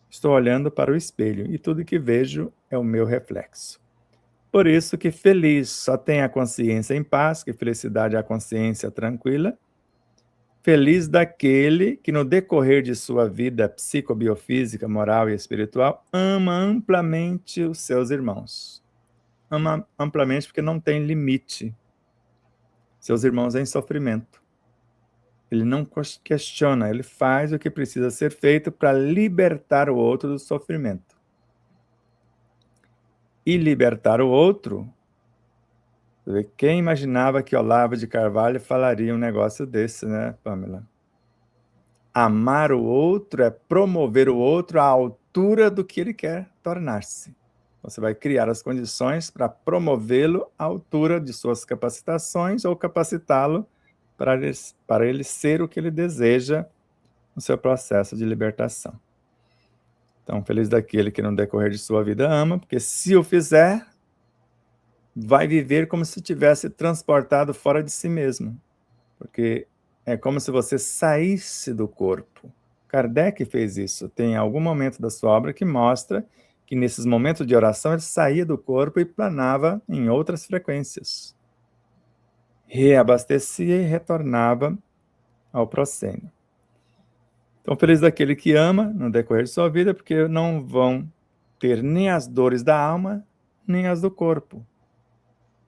estou olhando para o espelho, e tudo que vejo é o meu reflexo. Por isso que feliz só tem a consciência em paz, que felicidade é a consciência tranquila. Feliz daquele que no decorrer de sua vida psicobiofísica, moral e espiritual, ama amplamente os seus irmãos. Ama amplamente porque não tem limite. Seus irmãos em sofrimento. Ele não questiona, ele faz o que precisa ser feito para libertar o outro do sofrimento. E libertar o outro, quem imaginava que Olavo de Carvalho falaria um negócio desse, né, Pamela? Amar o outro é promover o outro à altura do que ele quer tornar-se. Você vai criar as condições para promovê-lo à altura de suas capacitações ou capacitá-lo para ele ser o que ele deseja no seu processo de libertação. Então, feliz daquele que no decorrer de sua vida ama, porque se o fizer, vai viver como se tivesse transportado fora de si mesmo. Porque é como se você saísse do corpo. Kardec fez isso. Tem algum momento da sua obra que mostra que nesses momentos de oração ele saía do corpo e planava em outras frequências. Reabastecia e retornava ao proscênio. Então, feliz daquele que ama no decorrer de sua vida, porque não vão ter nem as dores da alma, nem as do corpo.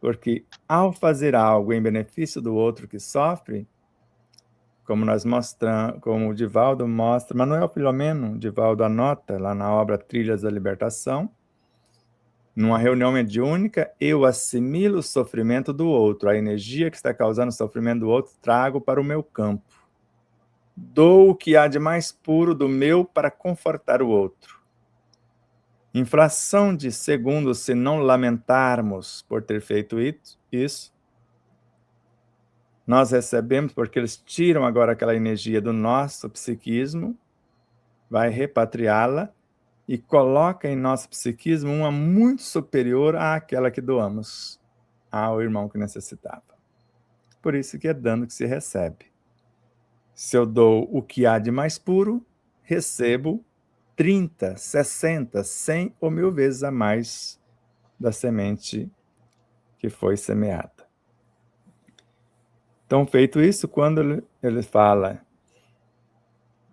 Porque ao fazer algo em benefício do outro que sofre, como nós mostramos, como o Divaldo mostra, Manuel Filomeno, Divaldo anota lá na obra Trilhas da Libertação, numa reunião mediúnica, eu assimilo o sofrimento do outro, a energia que está causando o sofrimento do outro, trago para o meu campo. Dou o que há de mais puro do meu para confortar o outro. Em fração de segundos, se não lamentarmos por ter feito isso, nós recebemos, porque eles tiram agora aquela energia do nosso psiquismo, vai repatriá-la e coloca em nosso psiquismo uma muito superior àquela que doamos ao irmão que necessitava. Por isso que é dando que se recebe. Se eu dou o que há de mais puro, recebo 30, 60, 100 ou 1000 vezes a mais da semente que foi semeada. Então, feito isso, quando ele fala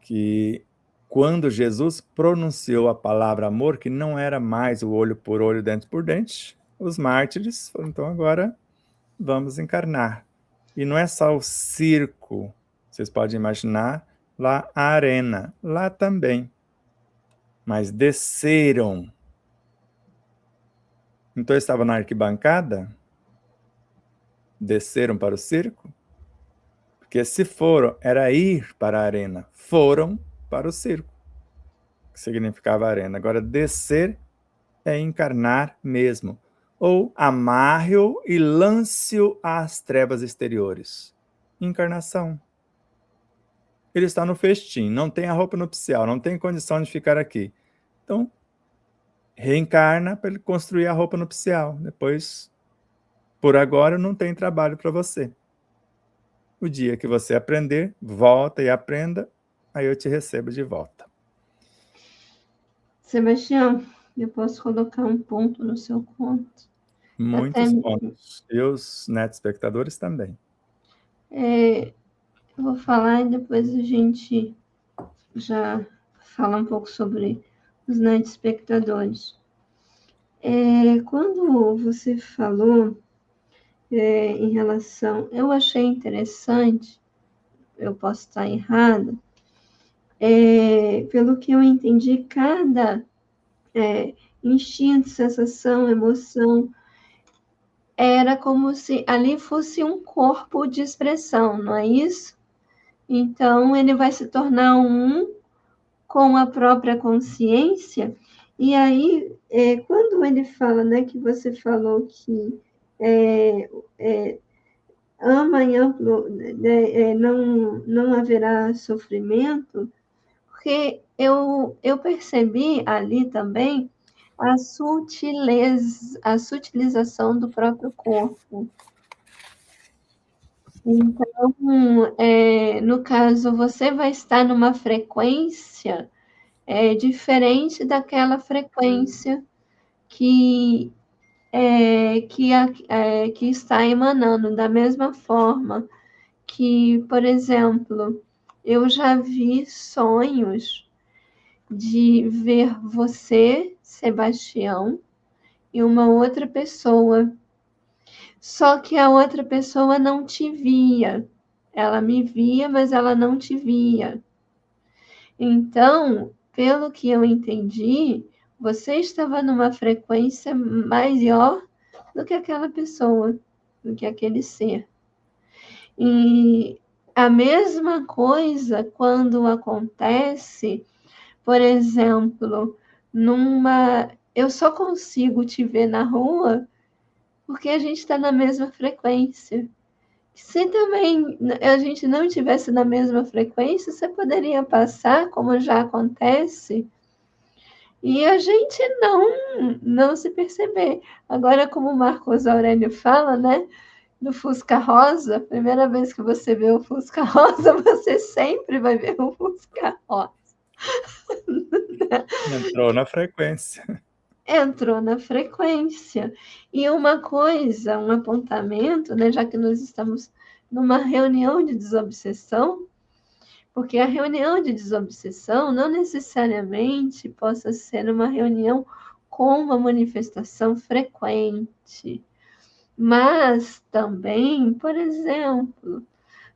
que quando Jesus pronunciou a palavra amor, que não era mais o olho por olho, dente por dente, os mártires falaram, então agora vamos encarnar. E não é só o circo, vocês podem imaginar, lá a arena, lá também. Mas desceram. Então estavam na arquibancada, desceram para o circo, porque se foram, era ir para a arena, foram para o circo, que significava arena. Agora, descer é encarnar mesmo, ou amarre-o e lance-o às trevas exteriores. Encarnação. Ele está no festim, não tem a roupa nupcial, não tem condição de ficar aqui. Então, reencarna para ele construir a roupa nupcial. Depois, por agora, não tem trabalho para você. O dia que você aprender, volta e aprenda, aí eu te recebo de volta. Sebastião, eu posso colocar um ponto no seu conto? Muitos pontos. E os espectadores também. Eu vou falar e depois a gente já fala um pouco sobre os espectadores. Quando você falou em relação... Eu achei interessante, eu posso estar errada, pelo que eu entendi, cada instinto, sensação, emoção, era como se ali fosse um corpo de expressão, não é isso? Então, ele vai se tornar um com a própria consciência. E aí, quando ele fala, né, que você falou que ama em amplo, não haverá sofrimento, porque eu percebi ali também a sutilização do próprio corpo. Então, no caso, você vai estar numa frequência diferente daquela frequência que, que está emanando, da mesma forma que, por exemplo, eu já vi sonhos de ver você, Sebastião, e uma outra pessoa. Só que a outra pessoa não te via. Ela me via, mas ela não te via. Então, pelo que eu entendi, você estava numa frequência maior do que aquela pessoa, do que aquele ser. E a mesma coisa quando acontece, por exemplo, eu só consigo te ver na rua porque a gente está na mesma frequência. Se também a gente não estivesse na mesma frequência, você poderia passar, como já acontece, e a gente não se perceber. Agora, como o Marcos Aurélio fala, né, do Fusca Rosa, a primeira vez que você vê o Fusca Rosa, você sempre vai ver o Fusca Rosa. Entrou na frequência. Entrou na frequência. E uma coisa, um apontamento, né, já que nós estamos numa reunião de desobsessão, porque a reunião de desobsessão não necessariamente possa ser uma reunião com uma manifestação frequente, mas também, por exemplo,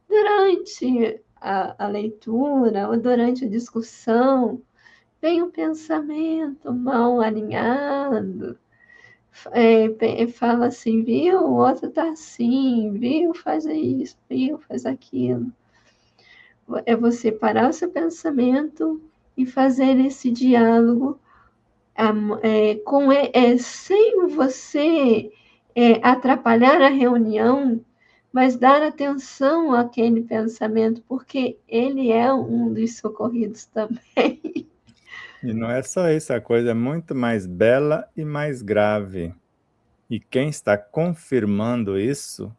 durante a leitura ou durante a discussão, vem um pensamento mal alinhado, fala assim, viu, o outro tá assim, viu, faz isso, viu, faz aquilo. É você parar o seu pensamento e fazer esse diálogo sem você atrapalhar a reunião, mas dar atenção àquele pensamento, porque ele é um dos socorridos também. E não é só isso, a coisa é muito mais bela e mais grave. E quem está confirmando isso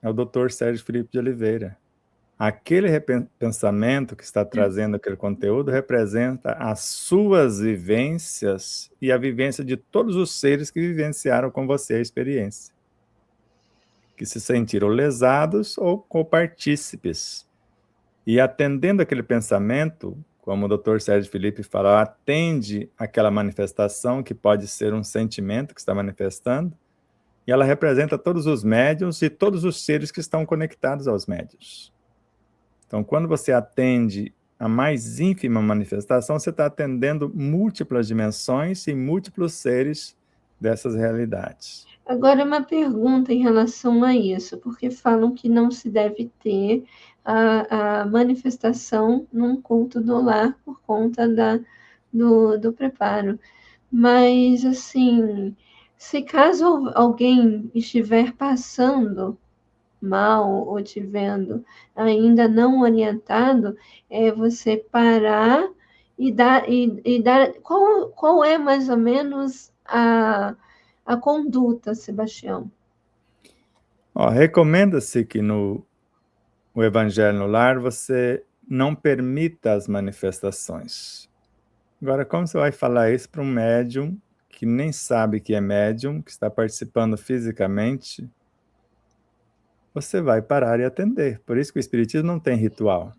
é o Dr. Sérgio Filipe de Oliveira. Aquele pensamento que está trazendo aquele conteúdo representa as suas vivências e a vivência de todos os seres que vivenciaram com você a experiência, que se sentiram lesados ou copartícipes. E atendendo aquele pensamento, como o Dr. Sérgio Filipe fala, atende aquela manifestação que pode ser um sentimento que está manifestando, e ela representa todos os médiuns e todos os seres que estão conectados aos médiuns. Então, quando você atende a mais ínfima manifestação, você está atendendo múltiplas dimensões e múltiplos seres dessas realidades. Agora, uma pergunta em relação a isso, porque falam que não se deve ter a manifestação num culto do lar por conta do preparo. Mas, assim, se caso alguém estiver passando mal ou te vendo ainda não orientado, é você parar e dar qual é mais ou menos a conduta, Sebastião? Recomenda-se que no Evangelho no Lar você não permita as manifestações. Agora, como você vai falar isso para um médium que nem sabe que é médium, que está participando fisicamente? Você vai parar e atender. Por isso que o Espiritismo não tem ritual.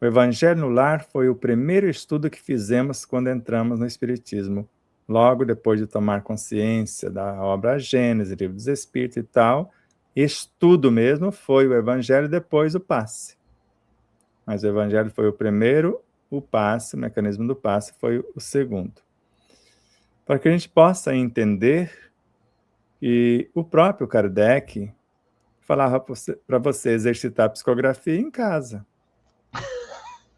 O Evangelho no Lar foi o primeiro estudo que fizemos quando entramos no Espiritismo. Logo depois de tomar consciência da obra Gênesis, Livro dos Espíritos e tal, estudo mesmo foi o Evangelho, depois o passe. Mas o Evangelho foi o primeiro, o passe, o mecanismo do passe foi o segundo. Para que a gente possa entender, e o próprio Kardec falava para você exercitar a psicografia em casa.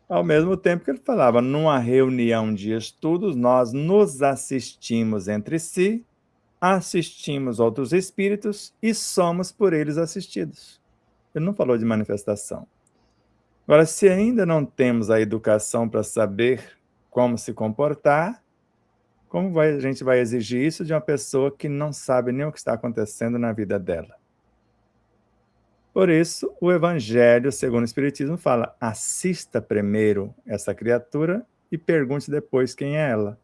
Ao mesmo tempo que ele falava, numa reunião de estudos, nós nos assistimos entre si, assistimos outros espíritos e somos por eles assistidos. Ele não falou de manifestação. Agora, se ainda não temos a educação para saber como se comportar, a gente vai exigir isso de uma pessoa que não sabe nem o que está acontecendo na vida dela? Por isso, o Evangelho, segundo o Espiritismo, fala: assista primeiro essa criatura e pergunte depois quem é ela.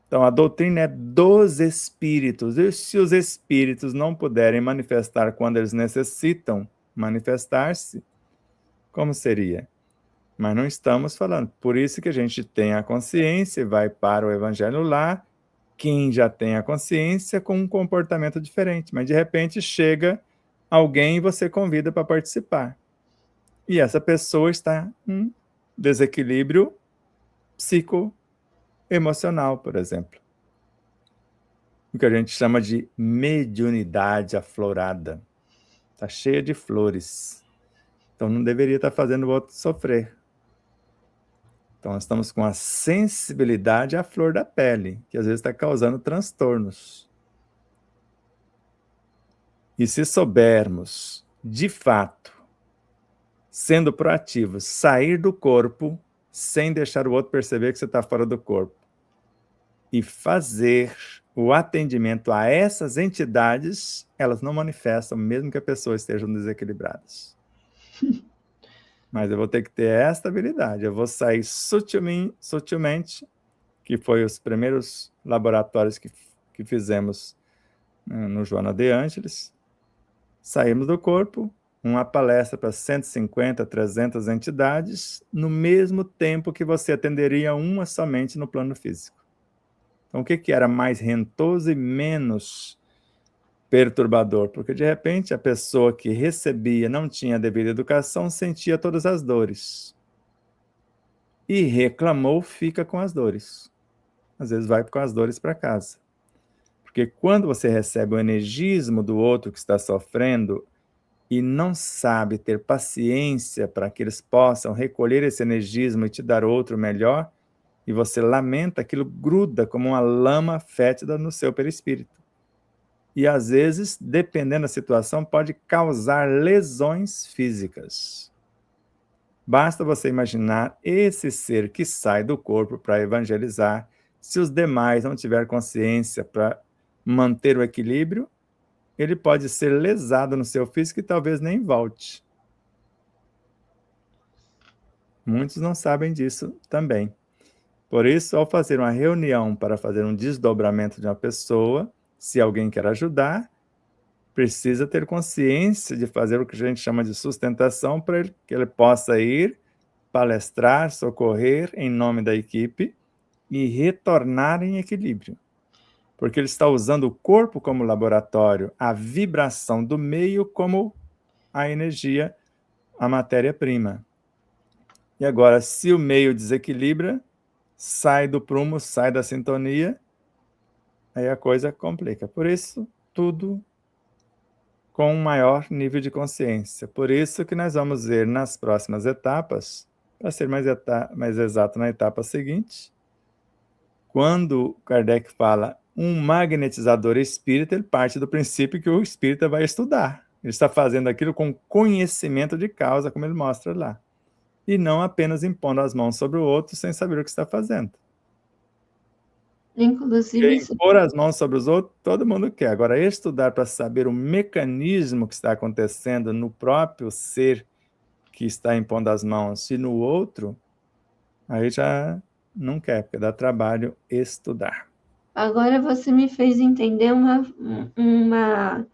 Então, a doutrina é dos espíritos. E se os espíritos não puderem manifestar quando eles necessitam manifestar-se, como seria? Mas não estamos falando. Por isso que a gente tem a consciência e vai para o Evangelho lá. Quem já tem a consciência com um comportamento diferente, mas de repente chega alguém e você convida para participar. E essa pessoa está em desequilíbrio psicoemocional, por exemplo. O que a gente chama de mediunidade aflorada. Está cheia de flores. Então não deveria estar fazendo o outro sofrer. Então nós estamos com a sensibilidade à flor da pele, que às vezes está causando transtornos. E se soubermos, de fato, sendo proativos, sair do corpo sem deixar o outro perceber que você está fora do corpo e fazer o atendimento a essas entidades, elas não manifestam, mesmo que a pessoa esteja desequilibradas. Mas eu vou ter que ter esta habilidade. Eu vou sair sutilmente, que foi os primeiros laboratórios que fizemos no Joana de Ângeles. Saímos do corpo, uma palestra para 150, 300 entidades, no mesmo tempo que você atenderia uma somente no plano físico. Então, o que era mais rentoso e menos perturbador? Porque, de repente, a pessoa que recebia, não tinha a devida educação, sentia todas as dores. E reclamou, fica com as dores. Às vezes vai com as dores para casa. Porque quando você recebe o energismo do outro que está sofrendo e não sabe ter paciência para que eles possam recolher esse energismo e te dar outro melhor, e você lamenta, aquilo gruda como uma lama fétida no seu perispírito. E, às vezes, dependendo da situação, pode causar lesões físicas. Basta você imaginar esse ser que sai do corpo para evangelizar. Se os demais não tiverem consciência para manter o equilíbrio, ele pode ser lesado no seu físico e talvez nem volte. Muitos não sabem disso também. Por isso, ao fazer uma reunião para fazer um desdobramento de uma pessoa, se alguém quer ajudar, precisa ter consciência de fazer o que a gente chama de sustentação para que ele possa ir, palestrar, socorrer em nome da equipe e retornar em equilíbrio. Porque ele está usando o corpo como laboratório, a vibração do meio como a energia, a matéria-prima. E agora, se o meio desequilibra, sai do prumo, sai da sintonia, aí a coisa complica. Por isso, tudo com um maior nível de consciência. Por isso que nós vamos ver nas próximas etapas, para ser mais exato na etapa seguinte, quando Kardec fala um magnetizador espírita, ele parte do princípio que o espírita vai estudar. Ele está fazendo aquilo com conhecimento de causa, como ele mostra lá. E não apenas impondo as mãos sobre o outro sem saber o que está fazendo. Inclusive, impor as mãos sobre os outros, todo mundo quer. Agora, estudar para saber o mecanismo que está acontecendo no próprio ser que está impondo as mãos e no outro, aí já não quer, porque dá trabalho estudar. Agora você me fez entender uma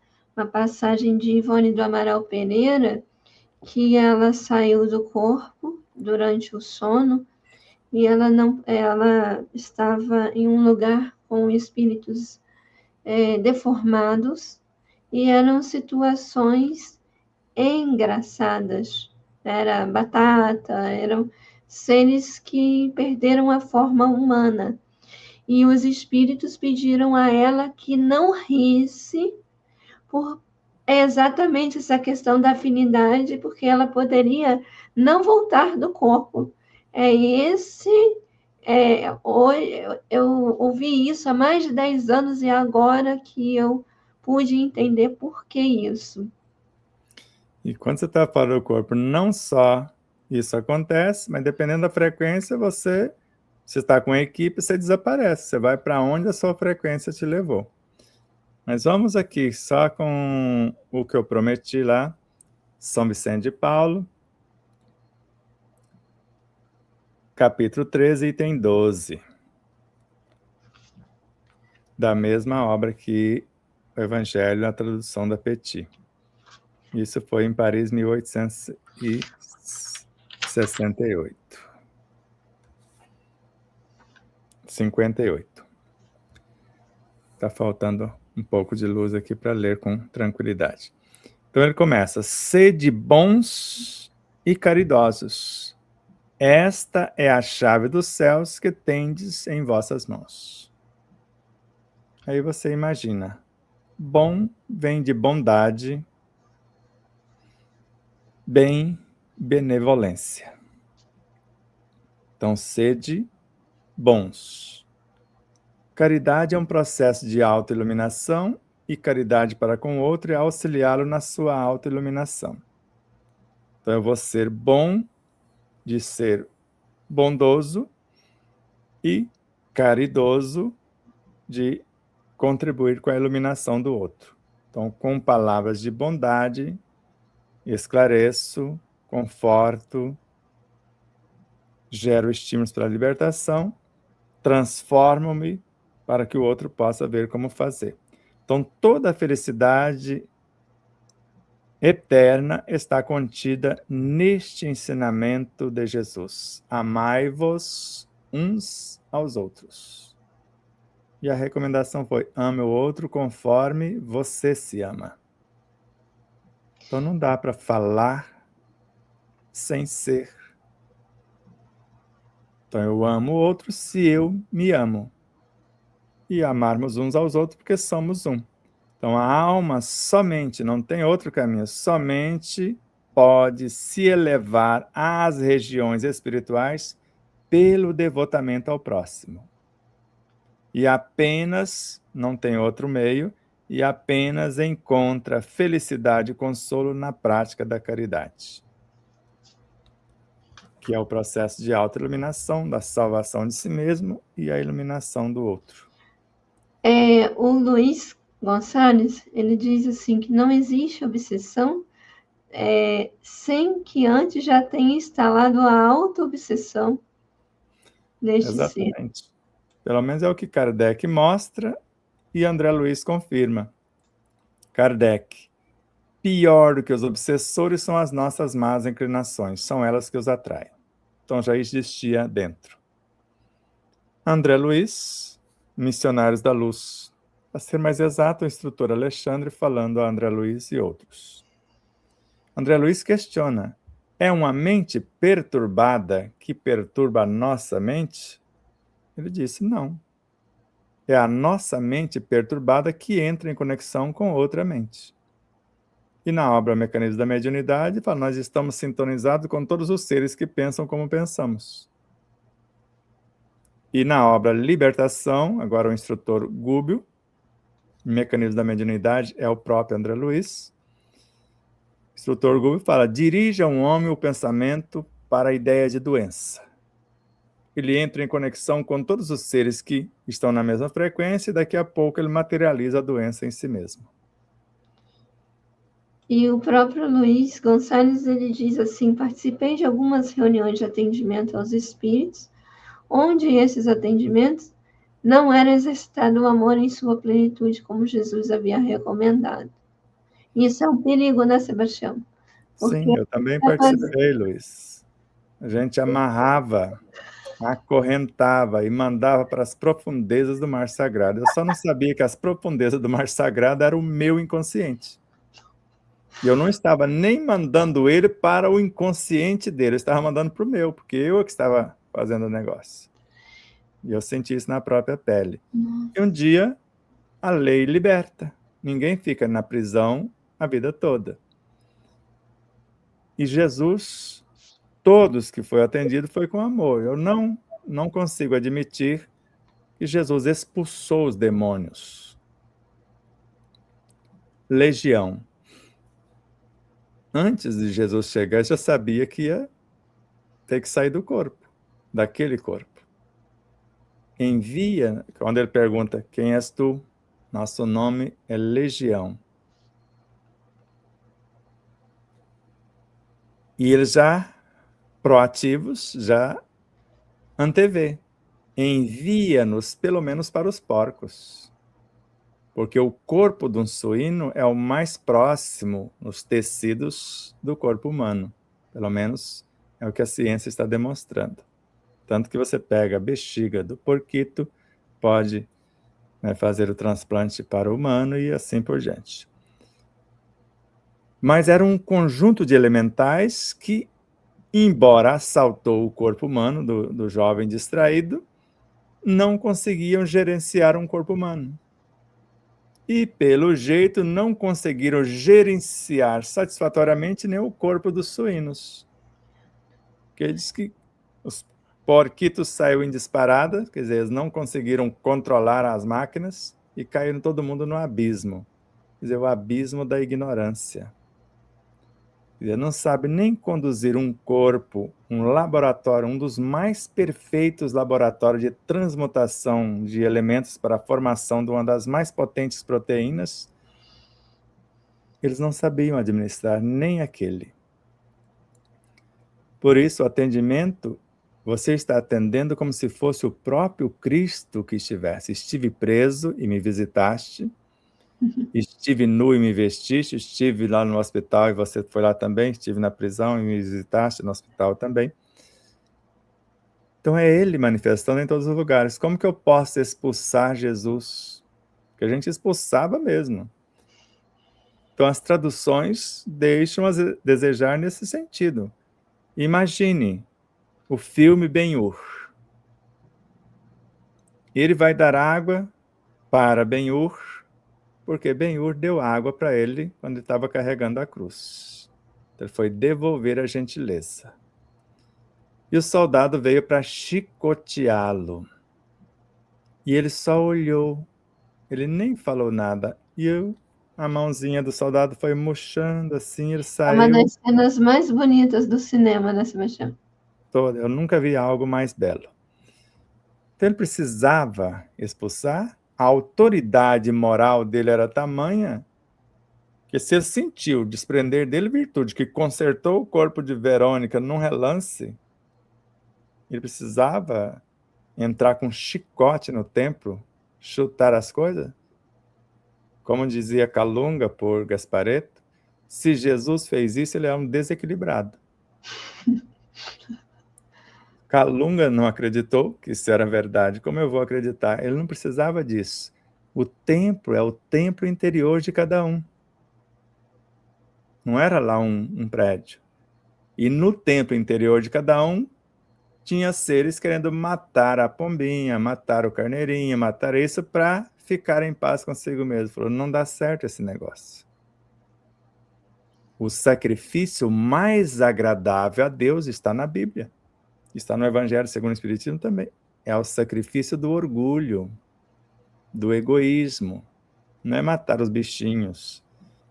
passagem de Ivone do Amaral Pereira, que ela saiu do corpo durante o sono e ela estava em um lugar com espíritos deformados e eram situações engraçadas. Era batata, eram seres que perderam a forma humana. E os espíritos pediram a ela que não risse por exatamente essa questão da afinidade, porque ela poderia não voltar do corpo. Hoje eu ouvi isso há mais de 10 anos e agora que eu pude entender por que isso. E quando você está fora do corpo, não só isso acontece, mas dependendo da frequência, você está com a equipe, você desaparece. Você vai para onde a sua frequência te levou. Mas vamos aqui só com o que eu prometi lá. São Vicente de Paulo, capítulo 13, item 12. Da mesma obra que o Evangelho na tradução da Petit. Isso foi em Paris, 1868. 58. Está faltando um pouco de luz aqui para ler com tranquilidade. Então ele começa: sede bons e caridosos. Esta é a chave dos céus que tendes em vossas mãos. Aí você imagina. Bom vem de bondade, bem, benevolência. Então, sede bons. Caridade é um processo de autoiluminação e caridade para com o outro é auxiliá-lo na sua autoiluminação. Então, eu vou ser bom de ser bondoso e caridoso de contribuir com a iluminação do outro. Então, com palavras de bondade, esclareço, conforto, gero estímulos para a libertação, transformo-me para que o outro possa ver como fazer. Então, toda a felicidade eterna está contida neste ensinamento de Jesus. Amai-vos uns aos outros. E a recomendação foi: ame o outro conforme você se ama. Então não dá para falar sem ser. Então eu amo o outro se eu me amo. E amarmos uns aos outros porque somos um. Então a alma somente, não tem outro caminho, somente pode se elevar às regiões espirituais pelo devotamento ao próximo. E apenas, não tem outro meio, e apenas encontra felicidade e consolo na prática da caridade, que é o processo de autoiluminação, da salvação de si mesmo e a iluminação do outro. O Luiz Gonçalves, ele diz assim que não existe obsessão sem que antes já tenha instalado a auto-obsessão neste ser. Exatamente. Pelo menos é o que Kardec mostra e André Luiz confirma. Kardec: pior do que os obsessores são as nossas más inclinações, são elas que os atraem. Então já existia dentro. André Luiz, Missionários da Luz. Para ser mais exato, o instrutor Alexandre falando a André Luiz e outros. André Luiz questiona: é uma mente perturbada que perturba a nossa mente? Ele disse: não. É a nossa mente perturbada que entra em conexão com outra mente. E na obra Mecanismo da Mediunidade, fala: nós estamos sintonizados com todos os seres que pensam como pensamos. E na obra Libertação, agora o instrutor Gúbio, Mecanismo da Mediunidade, é o próprio André Luiz. O instrutor Gúbio fala: dirija um homem o pensamento para a ideia de doença. Ele entra em conexão com todos os seres que estão na mesma frequência e daqui a pouco ele materializa a doença em si mesmo. E o próprio Luiz Gonçalves, ele diz assim: participei de algumas reuniões de atendimento aos espíritos, onde esses atendimentos não era exercitado o amor em sua plenitude, como Jesus havia recomendado. Isso é um perigo, né, Sebastião? Sim, eu também participei, Luiz. A gente amarrava, acorrentava e mandava para as profundezas do Mar Sagrado. Eu só não sabia que as profundezas do Mar Sagrado eram o meu inconsciente. E eu não estava nem mandando ele para o inconsciente dele, eu estava mandando para o meu, porque eu é que estava fazendo o negócio. E eu senti isso na própria pele. E um dia, a lei liberta. Ninguém fica na prisão a vida toda. E Jesus, todos que foi atendido, foi com amor. Eu não consigo admitir que Jesus expulsou os demônios. Legião. antes de Jesus chegar, já sabia que ia ter que sair do corpo, daquele corpo. Envia, quando ele pergunta, quem és tu? Nosso nome é Legião. E eles já, proativos, já antevê. Envia-nos pelo menos para os porcos. Porque o corpo de um suíno é o mais próximo nos tecidos do corpo humano. Pelo menos é o que a ciência está demonstrando. Tanto que você pega a bexiga do porquito, pode, né, fazer o transplante para o humano e assim por diante. Mas era um conjunto de elementais que, embora assaltou o corpo humano do jovem distraído, não conseguiam gerenciar um corpo humano. E, pelo jeito, não conseguiram gerenciar satisfatoriamente nem o corpo dos suínos. Porque diz que os porquitos saíram em disparada, quer dizer, eles não conseguiram controlar as máquinas e caíram todo mundo no abismo. Quer dizer, o abismo da ignorância. Quer dizer, não sabe nem conduzir um corpo, um laboratório, um dos mais perfeitos laboratórios de transmutação de elementos para a formação de uma das mais potentes proteínas. Eles não sabiam administrar nem aquele. Por isso, o atendimento, você está atendendo como se fosse o próprio Cristo que estivesse. Estive preso e me visitaste, estive nu e me vestiste, estive lá no hospital e você foi lá também, estive na prisão e me visitaste no hospital também. Então é Ele manifestando em todos os lugares. Como que eu posso expulsar Jesus? Porque a gente expulsava mesmo. Então as traduções deixam a desejar nesse sentido. Imagine o filme Ben-Hur. Ele vai dar água para Ben-Hur, porque Ben-Hur deu água para ele quando ele estava carregando a cruz. Então, ele foi devolver a gentileza. E o soldado veio para chicoteá-lo. E ele só olhou. Ele nem falou nada. E a mãozinha do soldado foi murchando assim, ele É uma saiu. das cenas mais bonitas do cinema, né, Sebastião? Eu nunca vi algo mais belo. Então ele precisava expulsar. A autoridade moral dele era tamanha que, se ele sentiu desprender dele virtude que consertou o corpo de Verônica num relance, ele precisava entrar com um chicote no templo, chutar as coisas. Como dizia Calunga por Gasparetto, se Jesus fez isso, ele é um desequilibrado. Calunga não acreditou que isso era verdade. Como eu vou acreditar? Ele não precisava disso. O templo é o templo interior de cada um. Não era lá um prédio. E no templo interior de cada um, tinha seres querendo matar a pombinha, matar o carneirinho, matar isso para ficar em paz consigo mesmo. Falou, não dá certo esse negócio. O sacrifício mais agradável a Deus está na Bíblia. Está no Evangelho segundo o Espiritismo também. É o sacrifício do orgulho, do egoísmo. Não é matar os bichinhos.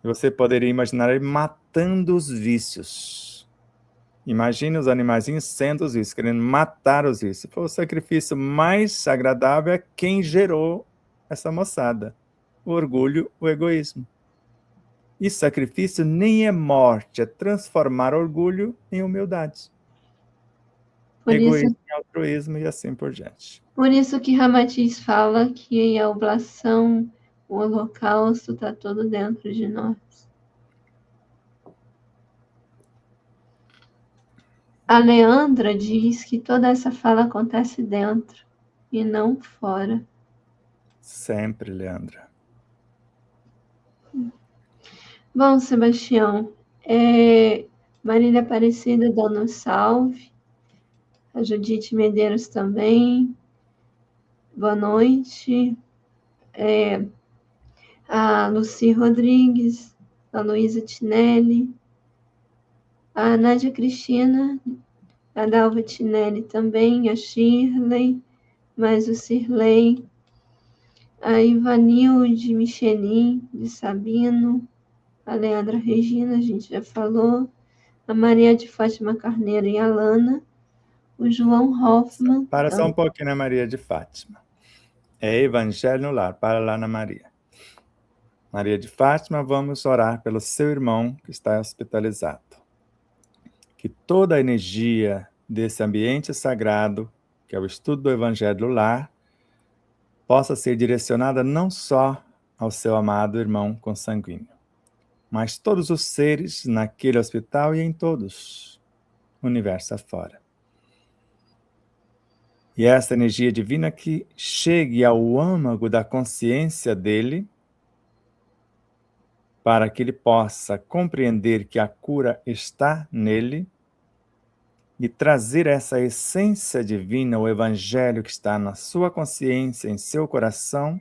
Você poderia imaginar ele matando os vícios. Imagine os animaizinhos sendo os vícios, querendo matar os vícios. O sacrifício mais agradável é quem gerou essa moçada. O orgulho, o egoísmo. E sacrifício nem é morte, é transformar orgulho em humildade. Egoísmo em altruísmo e assim por diante. Por isso que Ramatiz fala que a oblação, o holocausto está todo dentro de nós. A Leandra diz que toda essa fala acontece dentro e não fora. Sempre, Leandra. Bom, Sebastião, Marília Aparecida dando um salve, a Judite Medeiros também, boa noite, a Luci Rodrigues, a Luísa Tinelli, a Nádia Cristina, a Dalva Tinelli também, a Shirley, mais o Cirlei, a Ivanilde Michelin, de Sabino, a Leandra Regina, a gente já falou, a Maria de Fátima Carneiro e a Lana, o João Hoffman. Para só um pouquinho na Maria de Fátima. É Evangelho no Lar, para lá na Maria. Maria de Fátima, vamos orar pelo seu irmão que está hospitalizado. Que toda a energia desse ambiente sagrado, que é o estudo do Evangelho no Lar, possa ser direcionada não só ao seu amado irmão consanguíneo, mas todos os seres naquele hospital e em todos, universo afora. E essa energia divina que chegue ao âmago da consciência dele, para que ele possa compreender que a cura está nele e trazer essa essência divina, o Evangelho que está na sua consciência, em seu coração,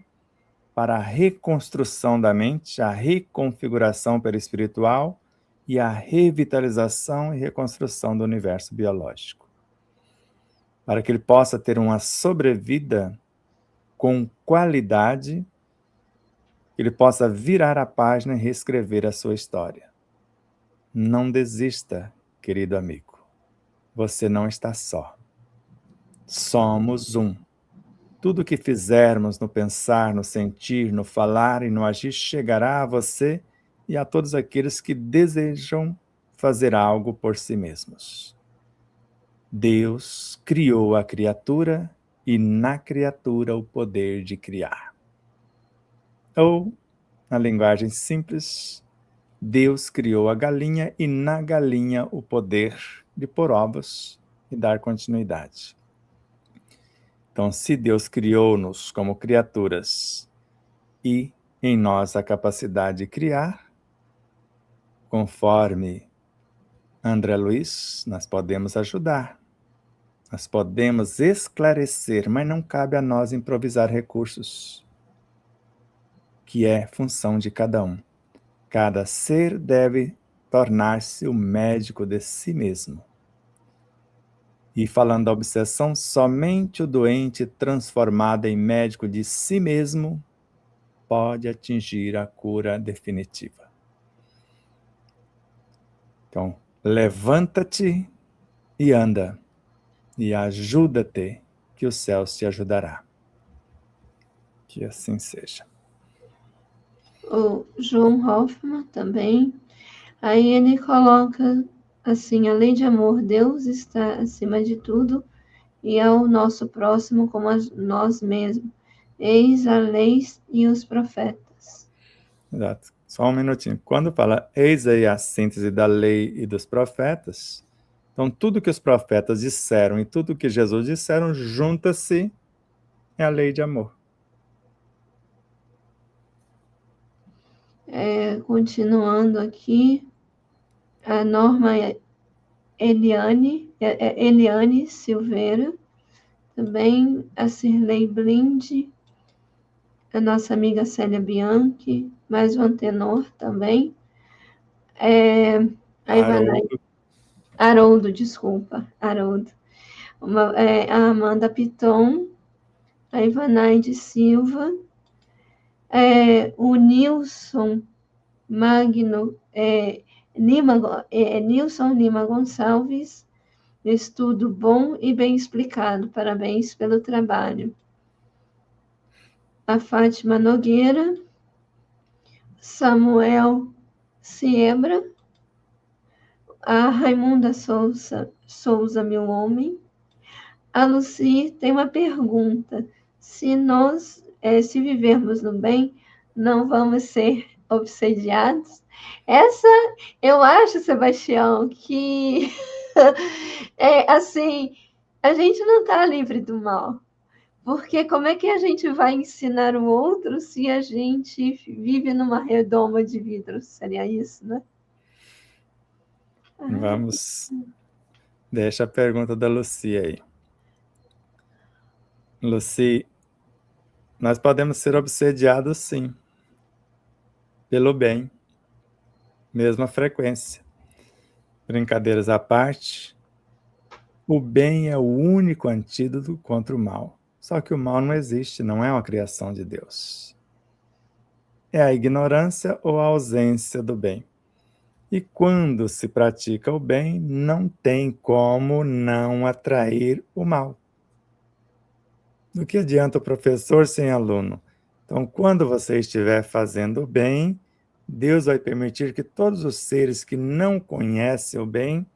para a reconstrução da mente, a reconfiguração perispiritual e a revitalização e reconstrução do universo biológico. Para que ele possa ter uma sobrevida com qualidade, que ele possa virar a página e reescrever a sua história. Não desista, querido amigo. Você não está só. Somos um. Tudo que fizermos no pensar, no sentir, no falar e no agir chegará a você e a todos aqueles que desejam fazer algo por si mesmos. Deus criou a criatura e na criatura o poder de criar. Ou, na linguagem simples, Deus criou a galinha e na galinha o poder de pôr ovos e dar continuidade. Então, se Deus criou-nos como criaturas e em nós a capacidade de criar, conforme André Luiz, nós podemos ajudar, nós podemos esclarecer, mas não cabe a nós improvisar recursos, que é função de cada um. Cada ser deve tornar-se o médico de si mesmo. E falando da obsessão, somente o doente transformado em médico de si mesmo pode atingir a cura definitiva. Então, levanta-te e anda, e ajuda-te, que o céu te ajudará. Que assim seja. O João Hoffman também. Aí ele coloca assim, a lei de amor, Deus está acima de tudo e ao nosso próximo como a nós mesmos. Eis a lei e os profetas. Exato. Só um minutinho. Quando fala eis aí a síntese da lei e dos profetas, então tudo que os profetas disseram e tudo que Jesus disseram junta-se é a lei de amor. Continuando aqui, a Norma Eliane Silveira, também a Cirlei Blind, a nossa amiga Célia Bianchi, mais um Antenor também, a Haroldo. Haroldo, desculpa, Haroldo. A Amanda Piton, a Ivanaide Silva, o Nilson Magno, Nilson Lima Gonçalves, estudo bom e bem explicado, parabéns pelo trabalho. A Fátima Nogueira, Samuel Siebra, a Raimunda Souza meu homem. A Lucy tem uma pergunta. Se vivermos no bem, não vamos ser obsediados? Essa, eu acho, Sebastião, que assim, a gente não está livre do mal. Porque como é que a gente vai ensinar o outro se a gente vive numa redoma de vidro? Seria isso, né? Vamos. Deixa a pergunta da Lucy aí. Lucy, nós podemos ser obsediados sim, pelo bem, mesma frequência. Brincadeiras à parte, o bem é o único antídoto contra o mal. Só que o mal não existe, não é uma criação de Deus. é a ignorância ou a ausência do bem. E quando se pratica o bem, não tem como não atrair o mal. Do que adianta o professor sem aluno? Então, quando você estiver fazendo o bem, Deus vai permitir que todos os seres que não conhecem o bem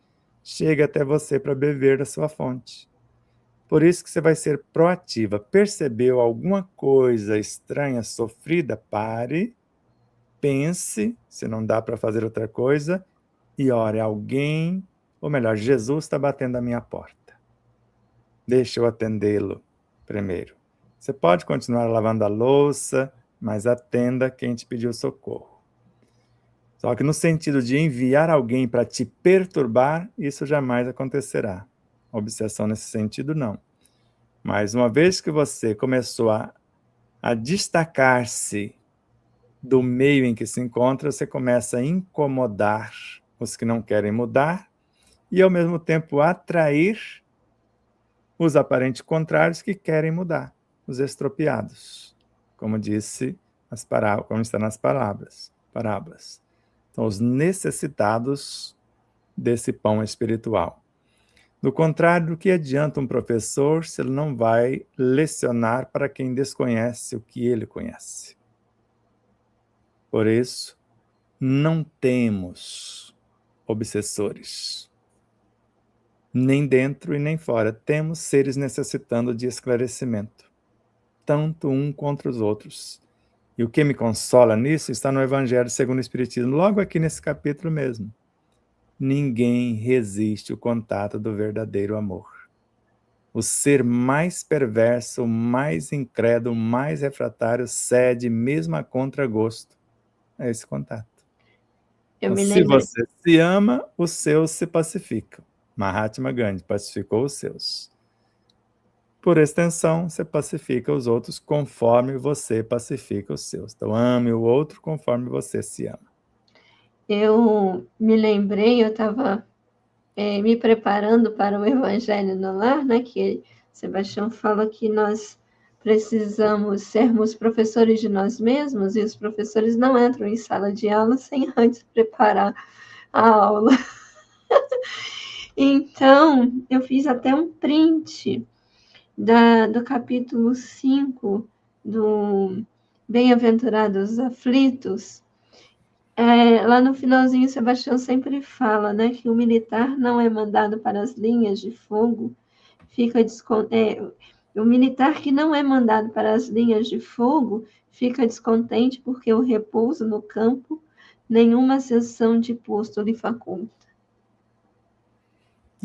cheguem até você para beber da sua fonte. Por isso que você vai ser proativa. Percebeu alguma coisa estranha, sofrida? Pare, pense, se não dá para fazer outra coisa, e ore. Alguém, ou melhor, Jesus está batendo a minha porta. Deixa eu atendê-lo primeiro. Você pode continuar lavando a louça, mas atenda quem te pediu socorro. Só que no sentido de enviar alguém para te perturbar, isso jamais acontecerá. Obsessão nesse sentido, não. Mas uma vez que você começou a destacar-se do meio em que se encontra, você começa a incomodar os que não querem mudar e, ao mesmo tempo, atrair os aparentes contrários que querem mudar, os estropiados, como disse como está nas parábolas. Então, os necessitados desse pão espiritual. Do contrário, do que adianta um professor se ele não vai lecionar para quem desconhece o que ele conhece? Por isso, não temos obsessores, nem dentro e nem fora. Temos seres necessitando de esclarecimento, tanto um contra os outros. E o que me consola nisso está no Evangelho segundo o Espiritismo, logo aqui nesse capítulo mesmo. Ninguém resiste o contato do verdadeiro amor. O ser mais perverso, mais incrédulo, mais refratário cede mesmo a contragosto a esse contato. Eu Então, me se lembrei. você se ama, os seus se pacificam. Mahatma Gandhi pacificou os seus. Por extensão, você pacifica os outros conforme você pacifica os seus. Então, ame o outro conforme você se ama. Eu me lembrei, eu estava me preparando para o Evangelho no Lar, né? Que Sebastião fala que nós precisamos sermos professores de nós mesmos e os professores não entram em sala de aula sem antes preparar a aula. Então, eu fiz até um print do capítulo 5 do Bem-aventurados aflitos. Lá no finalzinho, Sebastião sempre fala, né, que o militar não é mandado para as linhas de fogo, o militar que não é mandado para as linhas de fogo fica descontente porque o repouso no campo nenhuma sessão de posto lhe faculta.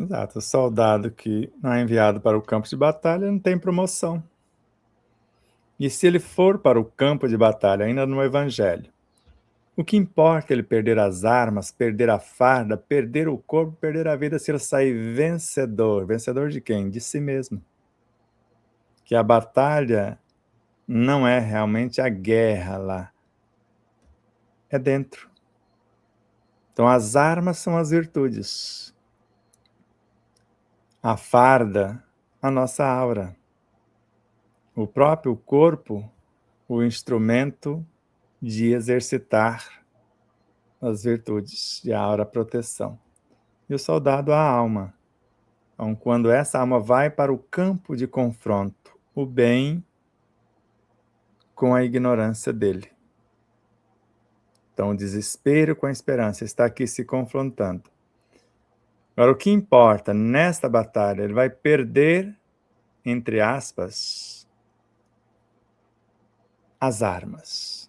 Exato. O soldado que não é enviado para o campo de batalha não tem promoção. E se ele for para o campo de batalha, ainda no Evangelho, o que importa é ele perder as armas, perder a farda, perder o corpo, perder a vida, se ele sair vencedor. Vencedor de quem? De si mesmo. Que a batalha não é realmente a guerra lá. É dentro. Então as armas são as virtudes. A farda, a nossa aura. O próprio corpo, o instrumento de exercitar as virtudes, de aura proteção. E o soldado, a alma. Então, quando essa alma vai para o campo de confronto, o bem com a ignorância dele. Então, o desespero com a esperança está aqui se confrontando. Agora, o que importa nesta batalha? Ele vai perder, entre aspas, as armas.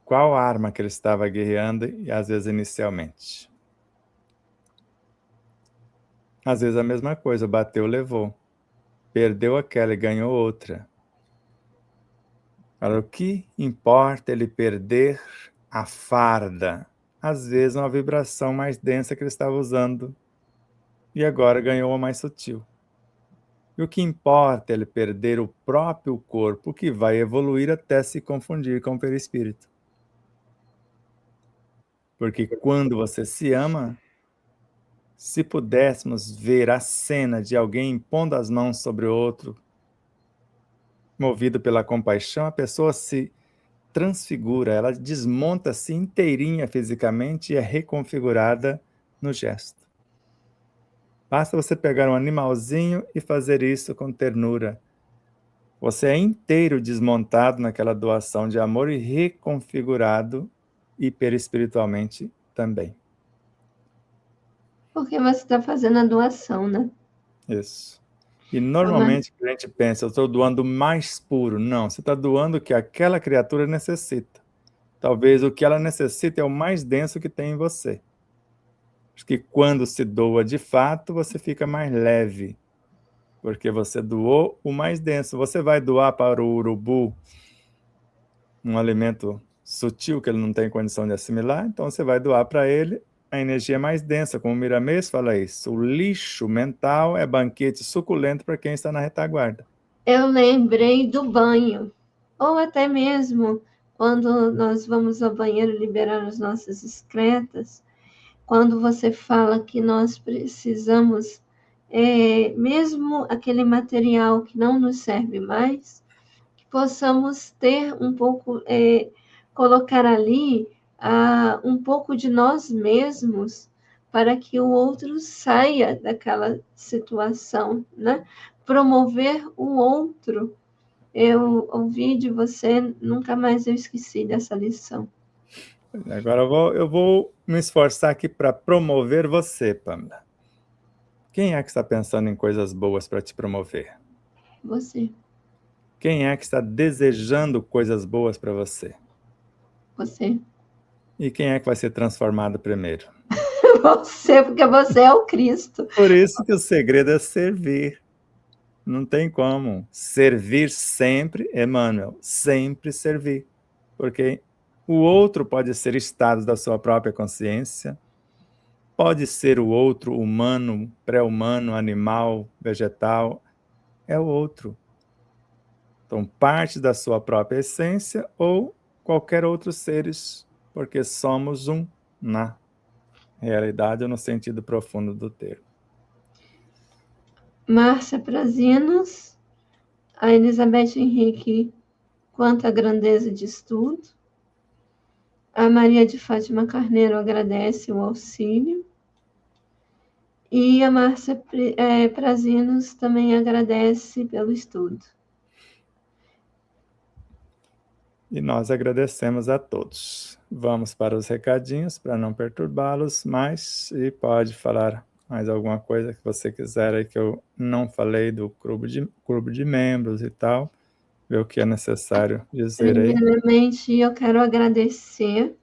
Qual arma que ele estava guerreando e às vezes inicialmente? Às vezes a mesma coisa, bateu, levou. Perdeu aquela e ganhou outra. Agora, o que importa ele perder a farda? Às vezes uma vibração mais densa que ele estava usando e agora ganhou uma mais sutil. E o que importa é ele perder o próprio corpo, que vai evoluir até se confundir com o perispírito. Porque quando você se ama, se pudéssemos ver a cena de alguém impondo as mãos sobre o outro, movido pela compaixão, a pessoa se transfigura, ela desmonta-se inteirinha fisicamente e é reconfigurada no gesto. Basta você pegar um animalzinho e fazer isso com ternura. Você é inteiro desmontado naquela doação de amor e reconfigurado hiperespiritualmente também. Porque você está fazendo a doação, né? Isso. E normalmente a gente pensa, eu estou doando mais puro. Não, você está doando o que aquela criatura necessita. Talvez o que ela necessita é o mais denso que tem em você. Porque quando se doa de fato, você fica mais leve. Porque você doou o mais denso. Você vai doar para o urubu um alimento sutil que ele não tem condição de assimilar, então você vai doar para ele a energia mais densa, como o Miramês fala isso. O lixo mental é banquete suculento para quem está na retaguarda. Eu lembrei do banho, ou até mesmo quando nós vamos ao banheiro liberar as nossas excretas, quando você fala que nós precisamos, mesmo aquele material que não nos serve mais, que possamos ter um pouco, colocar ali um pouco de nós mesmos para que o outro saia daquela situação, né? Promover o outro. Eu ouvi de você, nunca mais eu esqueci dessa lição. Agora eu vou me esforçar aqui para promover você, Pamela. Quem é que está pensando em coisas boas para te promover? Você, Quem é que está desejando coisas boas para você? você. E quem é que vai ser transformado primeiro? Você, porque você é o Cristo. Por isso que o segredo é servir. Não tem como. Servir sempre, Emmanuel, sempre servir. Porque o outro pode ser estados da sua própria consciência, pode ser o outro humano, pré-humano, animal, vegetal, é o outro. Então, parte da sua própria essência ou qualquer outro seres, porque somos um na realidade ou no sentido profundo do termo. Márcia Prazinos, a Elizabeth Henrique, quanta grandeza de estudo. A Maria de Fátima Carneiro agradece o auxílio. E a Márcia Prazinos também agradece pelo estudo. E nós agradecemos a todos. Vamos para os recadinhos para não perturbá-los mais e pode falar mais alguma coisa que você quiser aí que eu não falei do clube de membros e tal, ver o que é necessário dizer aí. Primeiramente, eu quero agradecer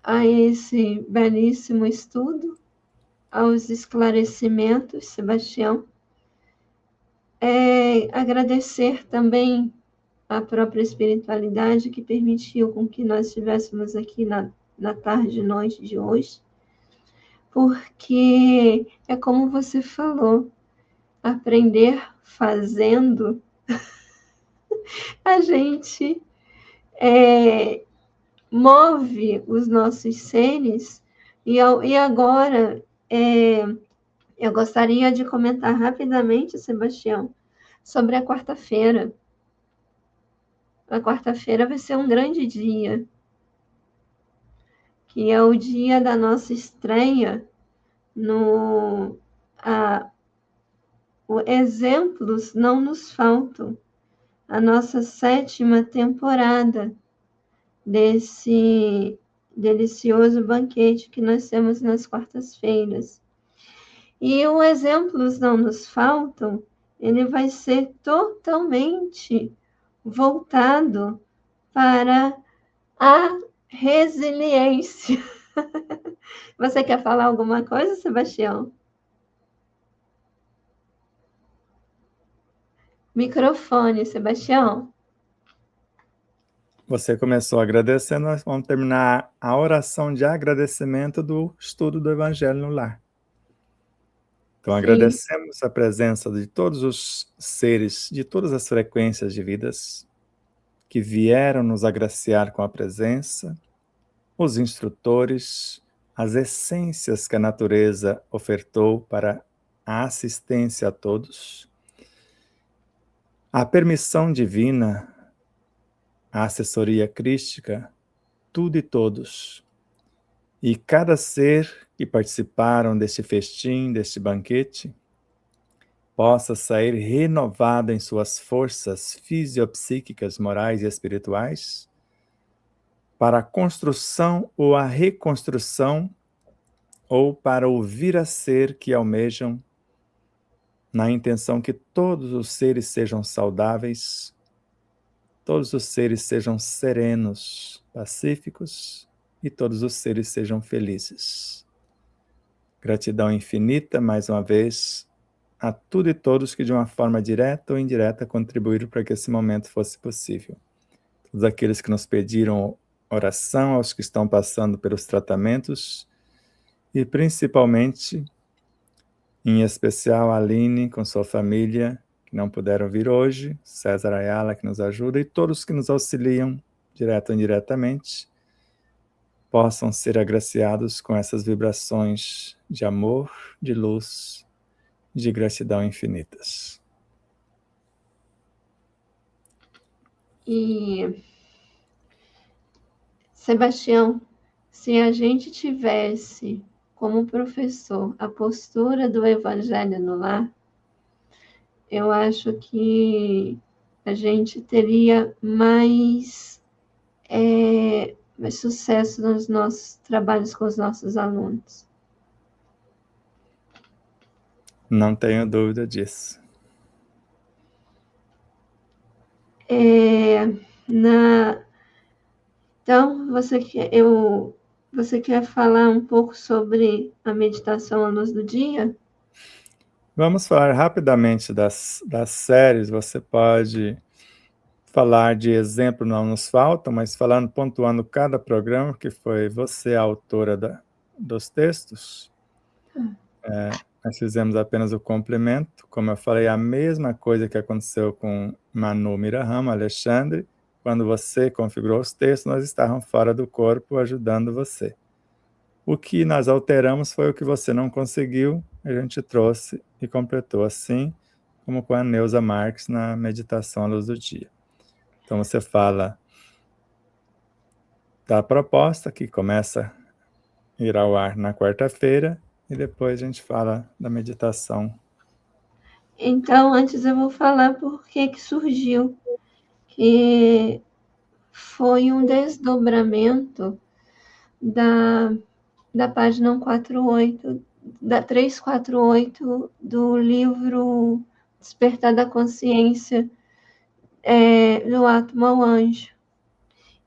a esse belíssimo estudo, aos esclarecimentos, Sebastião. Agradecer também a própria espiritualidade que permitiu com que nós estivéssemos aqui na tarde e noite de hoje, porque é como você falou, aprender fazendo, a gente move os nossos seres, e agora eu gostaria de comentar rapidamente, Sebastião, sobre a quarta-feira. A quarta-feira vai ser um grande dia, que é o dia da nossa estreia no Exemplos Não Nos Faltam, a nossa 7ª temporada desse delicioso banquete que nós temos nas quartas-feiras. E o Exemplos Não Nos Faltam, ele vai ser totalmente voltado para a resiliência. Você quer falar alguma coisa, Sebastião? Microfone, Sebastião. Você começou agradecendo, nós vamos terminar a oração de agradecimento do estudo do Evangelho no Lar. Então, Sim. agradecemos a presença de todos os seres, de todas as frequências de vidas que vieram nos agraciar com a presença, os instrutores, as essências que a natureza ofertou para a assistência a todos, a permissão divina a assessoria crística, tudo e todos. E cada ser que participaram deste festim, deste banquete, possa sair renovado em suas forças fisiopsíquicas, morais e espirituais, para a construção ou a reconstrução, ou para o vir a ser que almejam, na intenção que todos os seres sejam saudáveis, todos os seres sejam serenos, pacíficos e todos os seres sejam felizes. Gratidão infinita, mais uma vez, a tudo e todos que de uma forma direta ou indireta contribuíram para que esse momento fosse possível. Todos aqueles que nos pediram oração, aos que estão passando pelos tratamentos e principalmente, em especial, a Aline com sua família, que não puderam vir hoje, César Ayala, que nos ajuda, e todos que nos auxiliam, direto ou indiretamente, possam ser agraciados com essas vibrações de amor, de luz, de gratidão infinitas. E, Sebastião, se a gente tivesse como professor a postura do Evangelho no lar, eu acho que a gente teria mais sucesso nos nossos trabalhos com os nossos alunos. Não tenho dúvida disso. Então, você quer falar um pouco sobre a meditação à luz do dia? Vamos falar rapidamente das séries. Você pode falar de exemplo, não nos falta, mas falando, pontuando cada programa, que foi você a autora dos textos. Nós fizemos apenas o complemento. Como eu falei, a mesma coisa que aconteceu com Manu Mirahama, Alexandre. Quando você configurou os textos, nós estávamos fora do corpo ajudando você. O que nós alteramos foi o que você não conseguiu, a gente trouxe e completou, assim como com a Neuza Marques na meditação à luz do dia. Então você fala da proposta, que começa a ir ao ar na quarta-feira, e depois a gente fala da meditação. Então, antes eu vou falar por que surgiu, que foi um desdobramento da página 148, da 348 do livro Despertar da Consciência, do Átomo ao Anjo.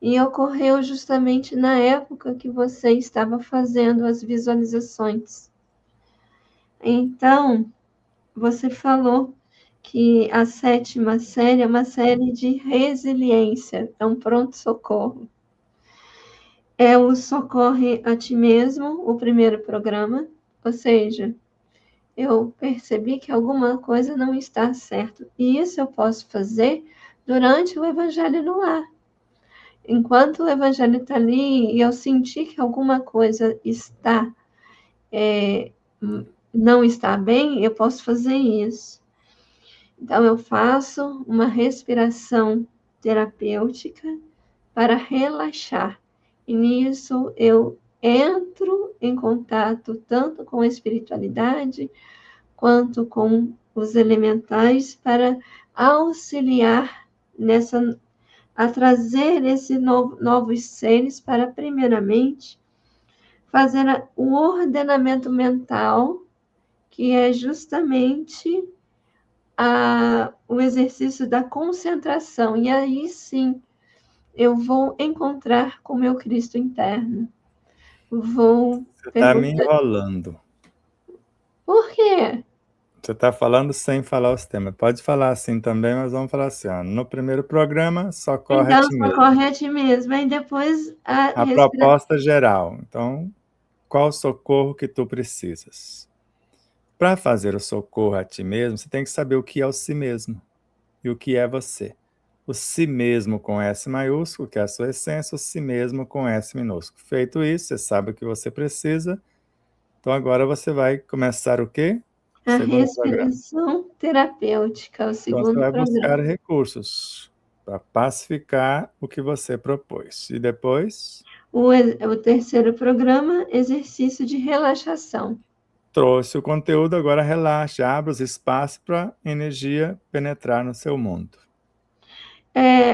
E ocorreu justamente na época que você estava fazendo as visualizações. Então, você falou que a 7ª série é uma série de resiliência, é um pronto-socorro. É o Socorre a Ti Mesmo, o primeiro programa, ou seja, eu percebi que alguma coisa não está certo. E isso eu posso fazer durante o Evangelho no Lar. Enquanto o Evangelho está ali e eu sentir que alguma coisa não está bem, eu posso fazer isso. Então, eu faço uma respiração terapêutica para relaxar. E nisso eu entro em contato tanto com a espiritualidade quanto com os elementais para auxiliar a trazer esses novos seres para, primeiramente, fazer o ordenamento mental, que é justamente o exercício da concentração. E aí sim, eu vou encontrar com o meu Cristo interno. Vou Você está me perguntar... enrolando. Por quê? Você está falando sem falar os temas. Pode falar assim também, mas vamos falar assim. Ó, no primeiro programa, socorre a Então, ti mesmo. socorre a ti mesmo. Aí depois A proposta geral. Então, qual o socorro que tu precisas? Para fazer o socorro a ti mesmo, você tem que saber o que é o si mesmo e o que é você. O si mesmo com S maiúsculo, que é a sua essência, o si mesmo com S minúsculo. Feito isso, você sabe o que você precisa. Então agora você vai começar o quê? a Segundo programa. respiração terapêutica, o Então você segundo vai buscar programa. recursos. para pacificar o que você propôs. E depois O terceiro programa, exercício de relaxação. trouxe o conteúdo, agora relaxe, abra os espaços para a energia penetrar no seu mundo.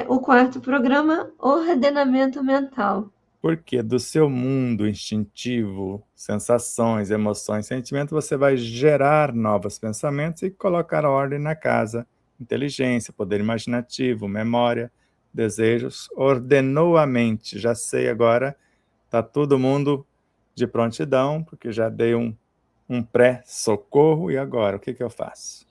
O quarto programa, ordenamento mental. Porque do seu mundo instintivo, sensações, emoções, sentimentos, você vai gerar novos pensamentos e colocar ordem na casa. Inteligência, poder imaginativo, memória, desejos. Ordenou a mente. Já sei agora, está todo mundo de prontidão, porque já dei um pré-socorro. E agora, o que eu faço?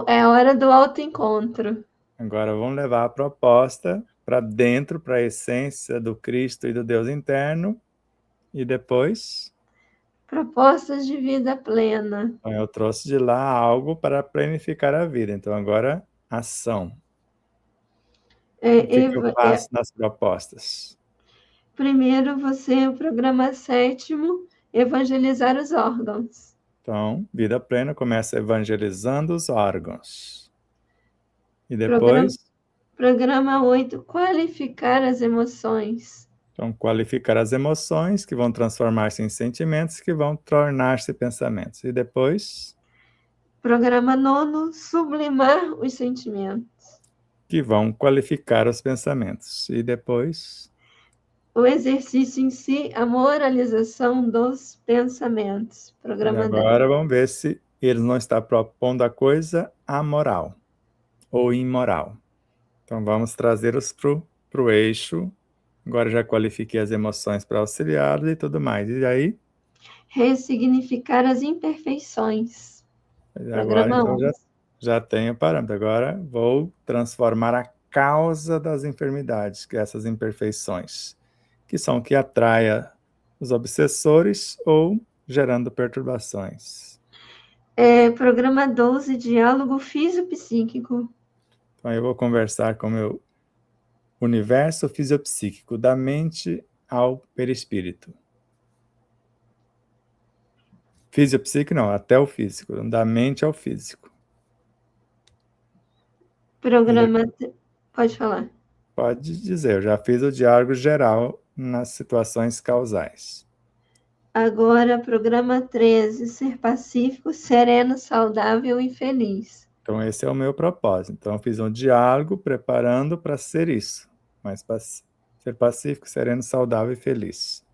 É a hora do autoencontro. Agora vamos levar a proposta para dentro, para a essência do Cristo e do Deus interno. E depois, Propostas de vida plena. então, eu trouxe de lá algo para planificar a vida. Então, agora, ação. O que eu faço nas propostas? Primeiro, o programa sétimo, evangelizar os órgãos. Então, vida plena começa evangelizando os órgãos. E Programa, depois, programa 8, qualificar as emoções. então, qualificar as emoções, que vão transformar-se em sentimentos, que vão tornar-se pensamentos. E depois, Programa 9, sublimar os sentimentos. que vão qualificar os pensamentos. E depois, O exercício em si, a moralização dos pensamentos. e Programa 10. agora vamos ver se ele não está propondo a coisa amoral ou imoral. Então vamos trazê-los para o eixo. Agora já qualifiquei as emoções para auxiliá-los e tudo mais. E aí, Ressignificar as imperfeições. agora Programa então 11. já tenho parâmetro. Agora vou transformar a causa das enfermidades, que é essas imperfeições, que são o que atraem os obsessores ou gerando perturbações. Programa 12, diálogo fisiopsíquico. Então eu vou conversar com o meu universo fisiopsíquico, da mente ao perispírito. Fisiopsíquico não, até o físico, da mente ao físico. Programa. Pode falar. Pode dizer, eu já fiz o diálogo geral nas situações causais. Agora, programa 13, ser pacífico, sereno, saudável e feliz. Então esse é o meu propósito. Então eu fiz um diálogo preparando para ser isso, mas ser pacífico, sereno, saudável e feliz.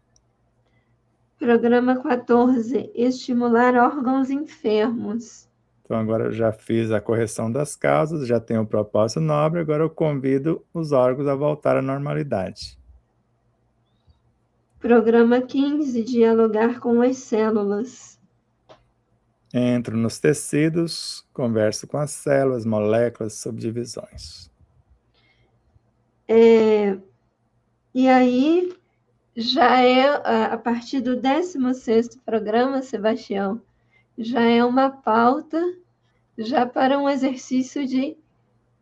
Programa 14, estimular órgãos enfermos. Então agora eu já fiz a correção das causas, já tenho o propósito nobre, agora eu convido os órgãos a voltar à normalidade. Programa 15, dialogar com as células. Entro nos tecidos, converso com as células, moléculas, subdivisões. E aí, já é a partir do 16º programa, Sebastião, já é uma pauta já para um exercício de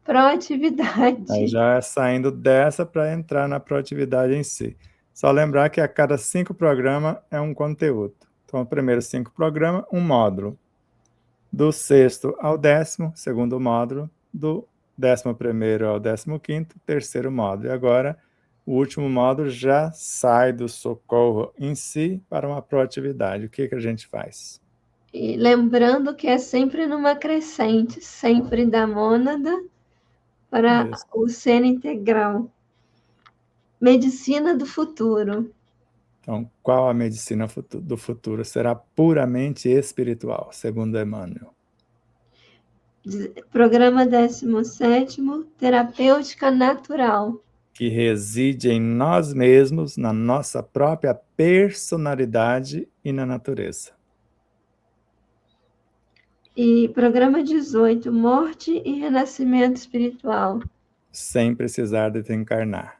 proatividade. Aí já saindo dessa para entrar na proatividade em si. Só lembrar que a cada 5 programas é um conteúdo. Então, o primeiro 5 programas, um módulo. Do 6º ao 10º, segundo módulo. Do 11º ao 15º, terceiro módulo. E agora, o último módulo já sai do socorro em si para uma proatividade. O que a gente faz? E lembrando que é sempre numa crescente, sempre da mônada para Isso. o ser integral. Medicina do futuro. Então, qual a medicina do futuro? Será puramente espiritual, segundo Emmanuel. Programa 17º, terapêutica natural. Que reside em nós mesmos, na nossa própria personalidade e na natureza. E programa 18, morte e renascimento espiritual. Sem precisar de reencarnar.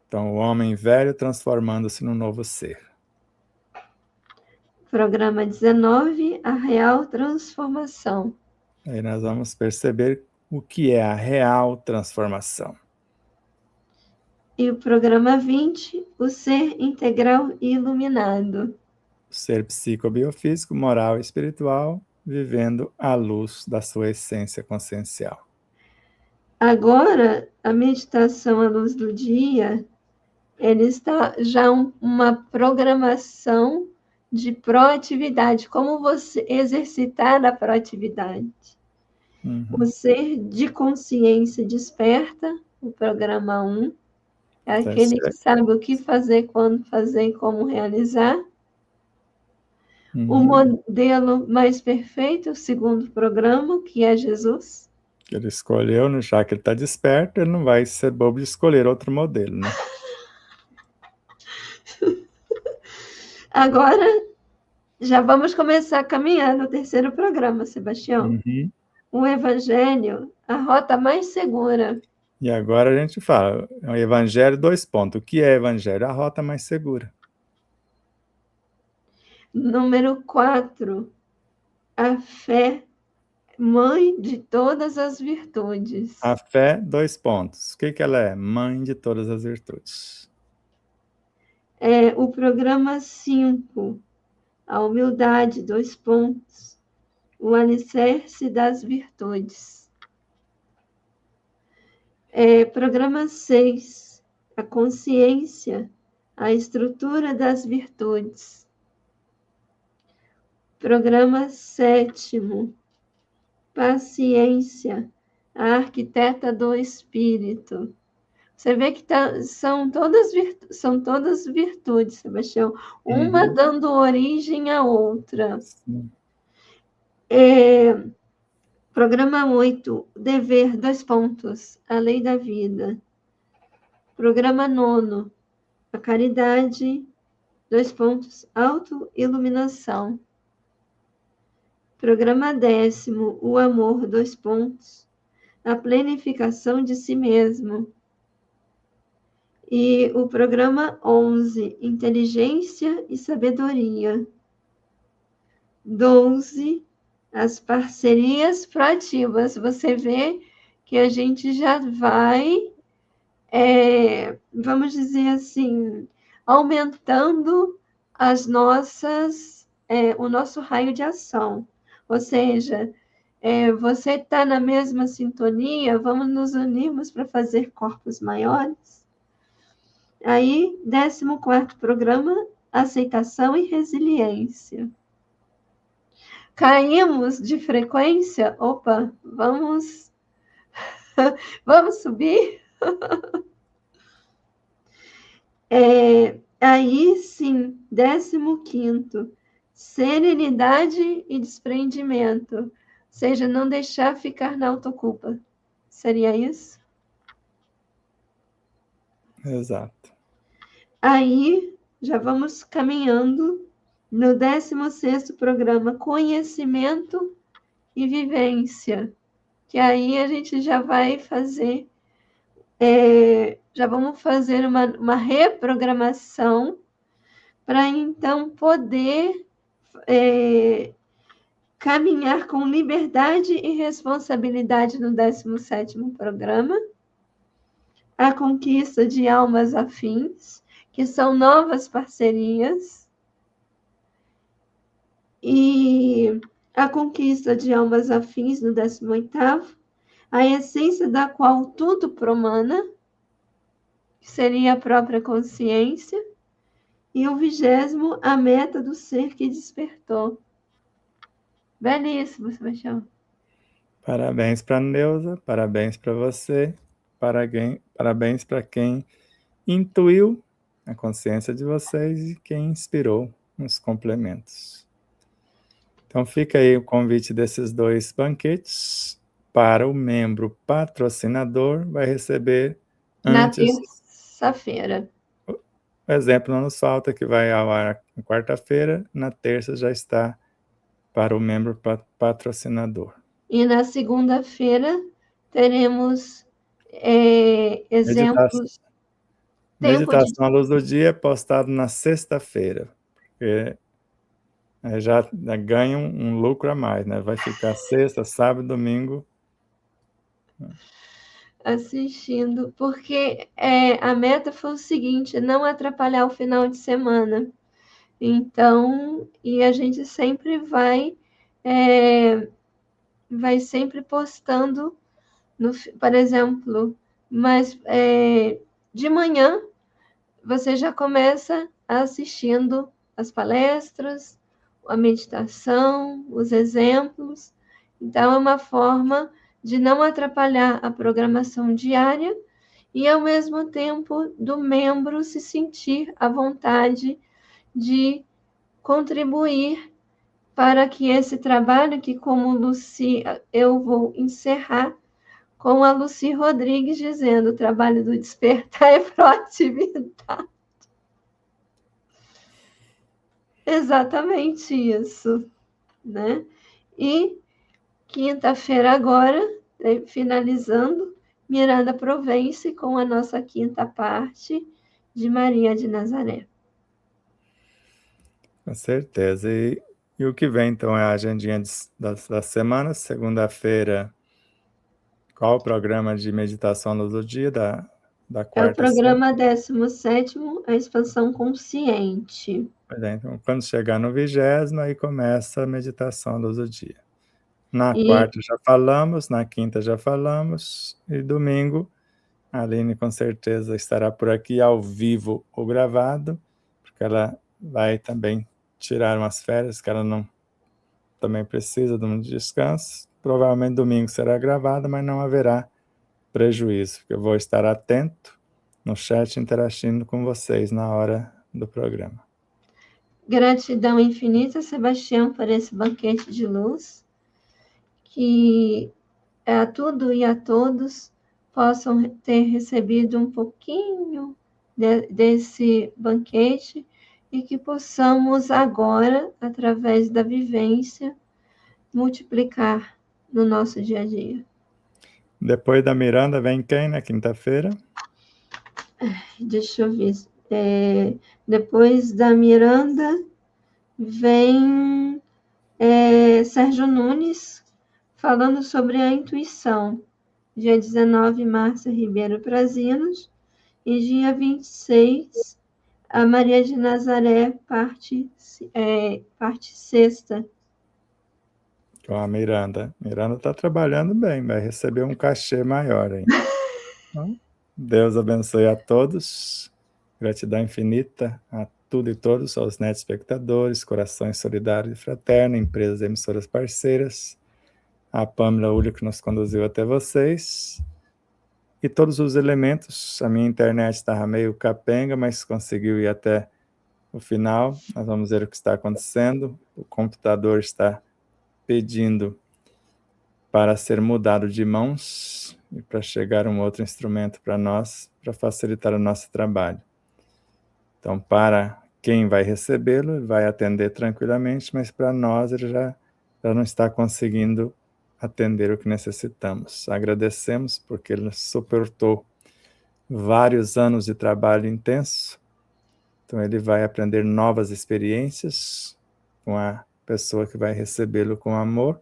Então, o homem velho transformando-se num novo ser. Programa 19, a real transformação. Aí nós vamos perceber o que é a real transformação. E o programa 20, o ser integral e iluminado. O ser psicobiofísico, moral e espiritual, vivendo à luz da sua essência consciencial. Agora, a meditação à luz do dia, ele está já uma programação de proatividade, como você exercitar a proatividade. O ser de consciência desperta, o programa 1, é aquele que sabe o que fazer, quando fazer e como realizar. O modelo mais perfeito, o segundo programa, que é Jesus. Que ele escolheu, né, já que ele está desperto, ele não vai ser bobo de escolher outro modelo, né? Agora, já vamos começar a caminhar no terceiro programa, Sebastião. O Evangelho, a rota mais segura. E agora a gente fala, o Evangelho, 2 pontos. O que é Evangelho? A rota mais segura. Número 4, a fé, mãe de todas as virtudes. A fé, 2 pontos. O que ela é? Mãe de todas as virtudes. O programa 5, a humildade, 2 pontos. O alicerce das virtudes. Programa 6, a consciência, a estrutura das virtudes. Programa 7, paciência, a arquiteta do espírito. Você vê que são todas virtudes, Sebastião, uma dando origem à outra. Programa 8, dever, 2 pontos, a lei da vida. Programa 9, a caridade, 2 pontos, autoiluminação. Programa 10º, o amor, 2 pontos, a planificação de si mesmo. E o programa 11, inteligência e sabedoria. 12, as parcerias proativas. Você vê que a gente já vai, vamos dizer assim, aumentando o nosso raio de ação. Ou seja, você está na mesma sintonia, vamos nos unirmos para fazer corpos maiores. Aí, 14º programa, aceitação e resiliência. Caímos de frequência? Opa, vamos subir? Aí sim, 15º, serenidade e desprendimento. Ou seja, não deixar ficar na autoculpa. Seria isso? Exato. Aí, já vamos caminhando no 16º programa, conhecimento e vivência, que aí a gente já vai fazer, já vamos fazer uma reprogramação para então poder caminhar com liberdade e responsabilidade no 17º programa, a conquista de almas afins, que são novas parcerias, e a conquista de almas afins no 18º, a essência da qual tudo promana, que seria a própria consciência, e o 20º, a meta do ser que despertou. Belíssimo, Sebastião. Parabéns para a Neuza, parabéns para você, parabéns para quem intuiu a consciência de vocês e quem inspirou nos complementos. Então fica aí o convite desses 2 banquetes. Para o membro patrocinador, vai receber antes. Na terça-feira. O exemplo não nos falta, que vai ao ar na quarta-feira, na terça já está para o membro patrocinador. E na segunda-feira teremos exemplos. Meditação à luz do dia é postado na sexta-feira, porque já ganha um lucro a mais, né? Vai ficar sexta, sábado, domingo assistindo, porque a meta foi o seguinte, não atrapalhar o final de semana. Então, e a gente sempre vai sempre postando, por exemplo, mas de manhã você já começa assistindo as palestras, a meditação, os exemplos. Então, é uma forma de não atrapalhar a programação diária e, ao mesmo tempo, do membro se sentir à vontade de contribuir para que esse trabalho, que como Luci, eu vou encerrar com a Luci Rodrigues dizendo, o trabalho do despertar é proatividade. Exatamente isso, né? E quinta-feira agora, finalizando, Miranda Provence com a nossa quinta parte de Maria de Nazaré. Com certeza. E o que vem, então, é a agendinha da semana. Segunda-feira, qual o programa de meditação do dia, da É o quarta a sexta? programa 17º, a expansão consciente. Pois é, então, quando chegar no 20º, aí começa a meditação do dia. Na E quarta já falamos, na quinta já falamos, e domingo, a Aline com certeza estará por aqui ao vivo ou gravado, porque ela vai também tirar umas férias, que ela não também precisa de um descanso. Provavelmente domingo será gravado, mas não haverá prejuízo, porque eu vou estar atento no chat interagindo com vocês na hora do programa. gratidão infinita, Sebastião, por esse banquete de luz, que a tudo e a todos possam ter recebido um pouquinho desse banquete e que possamos agora, através da vivência, multiplicar no nosso dia a dia. Depois da Miranda vem quem na quinta-feira? Deixa eu ver. Depois da Miranda, vem Sérgio Nunes falando sobre a intuição. Dia 19, Márcia Ribeiro Prazinos. E dia 26, a Maria de Nazaré, parte sexta. Com a Miranda. Miranda está trabalhando bem, vai receber um cachê maior aí. Então, Deus abençoe a todos. Gratidão infinita a tudo e todos, aos netos espectadores, corações solidários e fraternos, empresas e emissoras parceiras, a Pâmela Ulho que nos conduziu até vocês, e todos os elementos. A minha internet estava meio capenga, mas conseguiu ir até o final. Nós vamos ver o que está acontecendo. O computador está pedindo para ser mudado de mãos e para chegar um outro instrumento para nós, para facilitar o nosso trabalho. Então, para quem vai recebê-lo, ele vai atender tranquilamente, mas para nós ele já não está conseguindo atender o que necessitamos. Agradecemos porque ele suportou vários anos de trabalho intenso, então ele vai aprender novas experiências com a pessoa que vai recebê-lo com amor,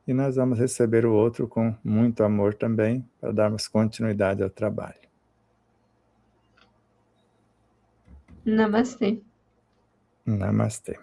e nós vamos receber o outro com muito amor também, para darmos continuidade ao trabalho. Namastê. Namastê.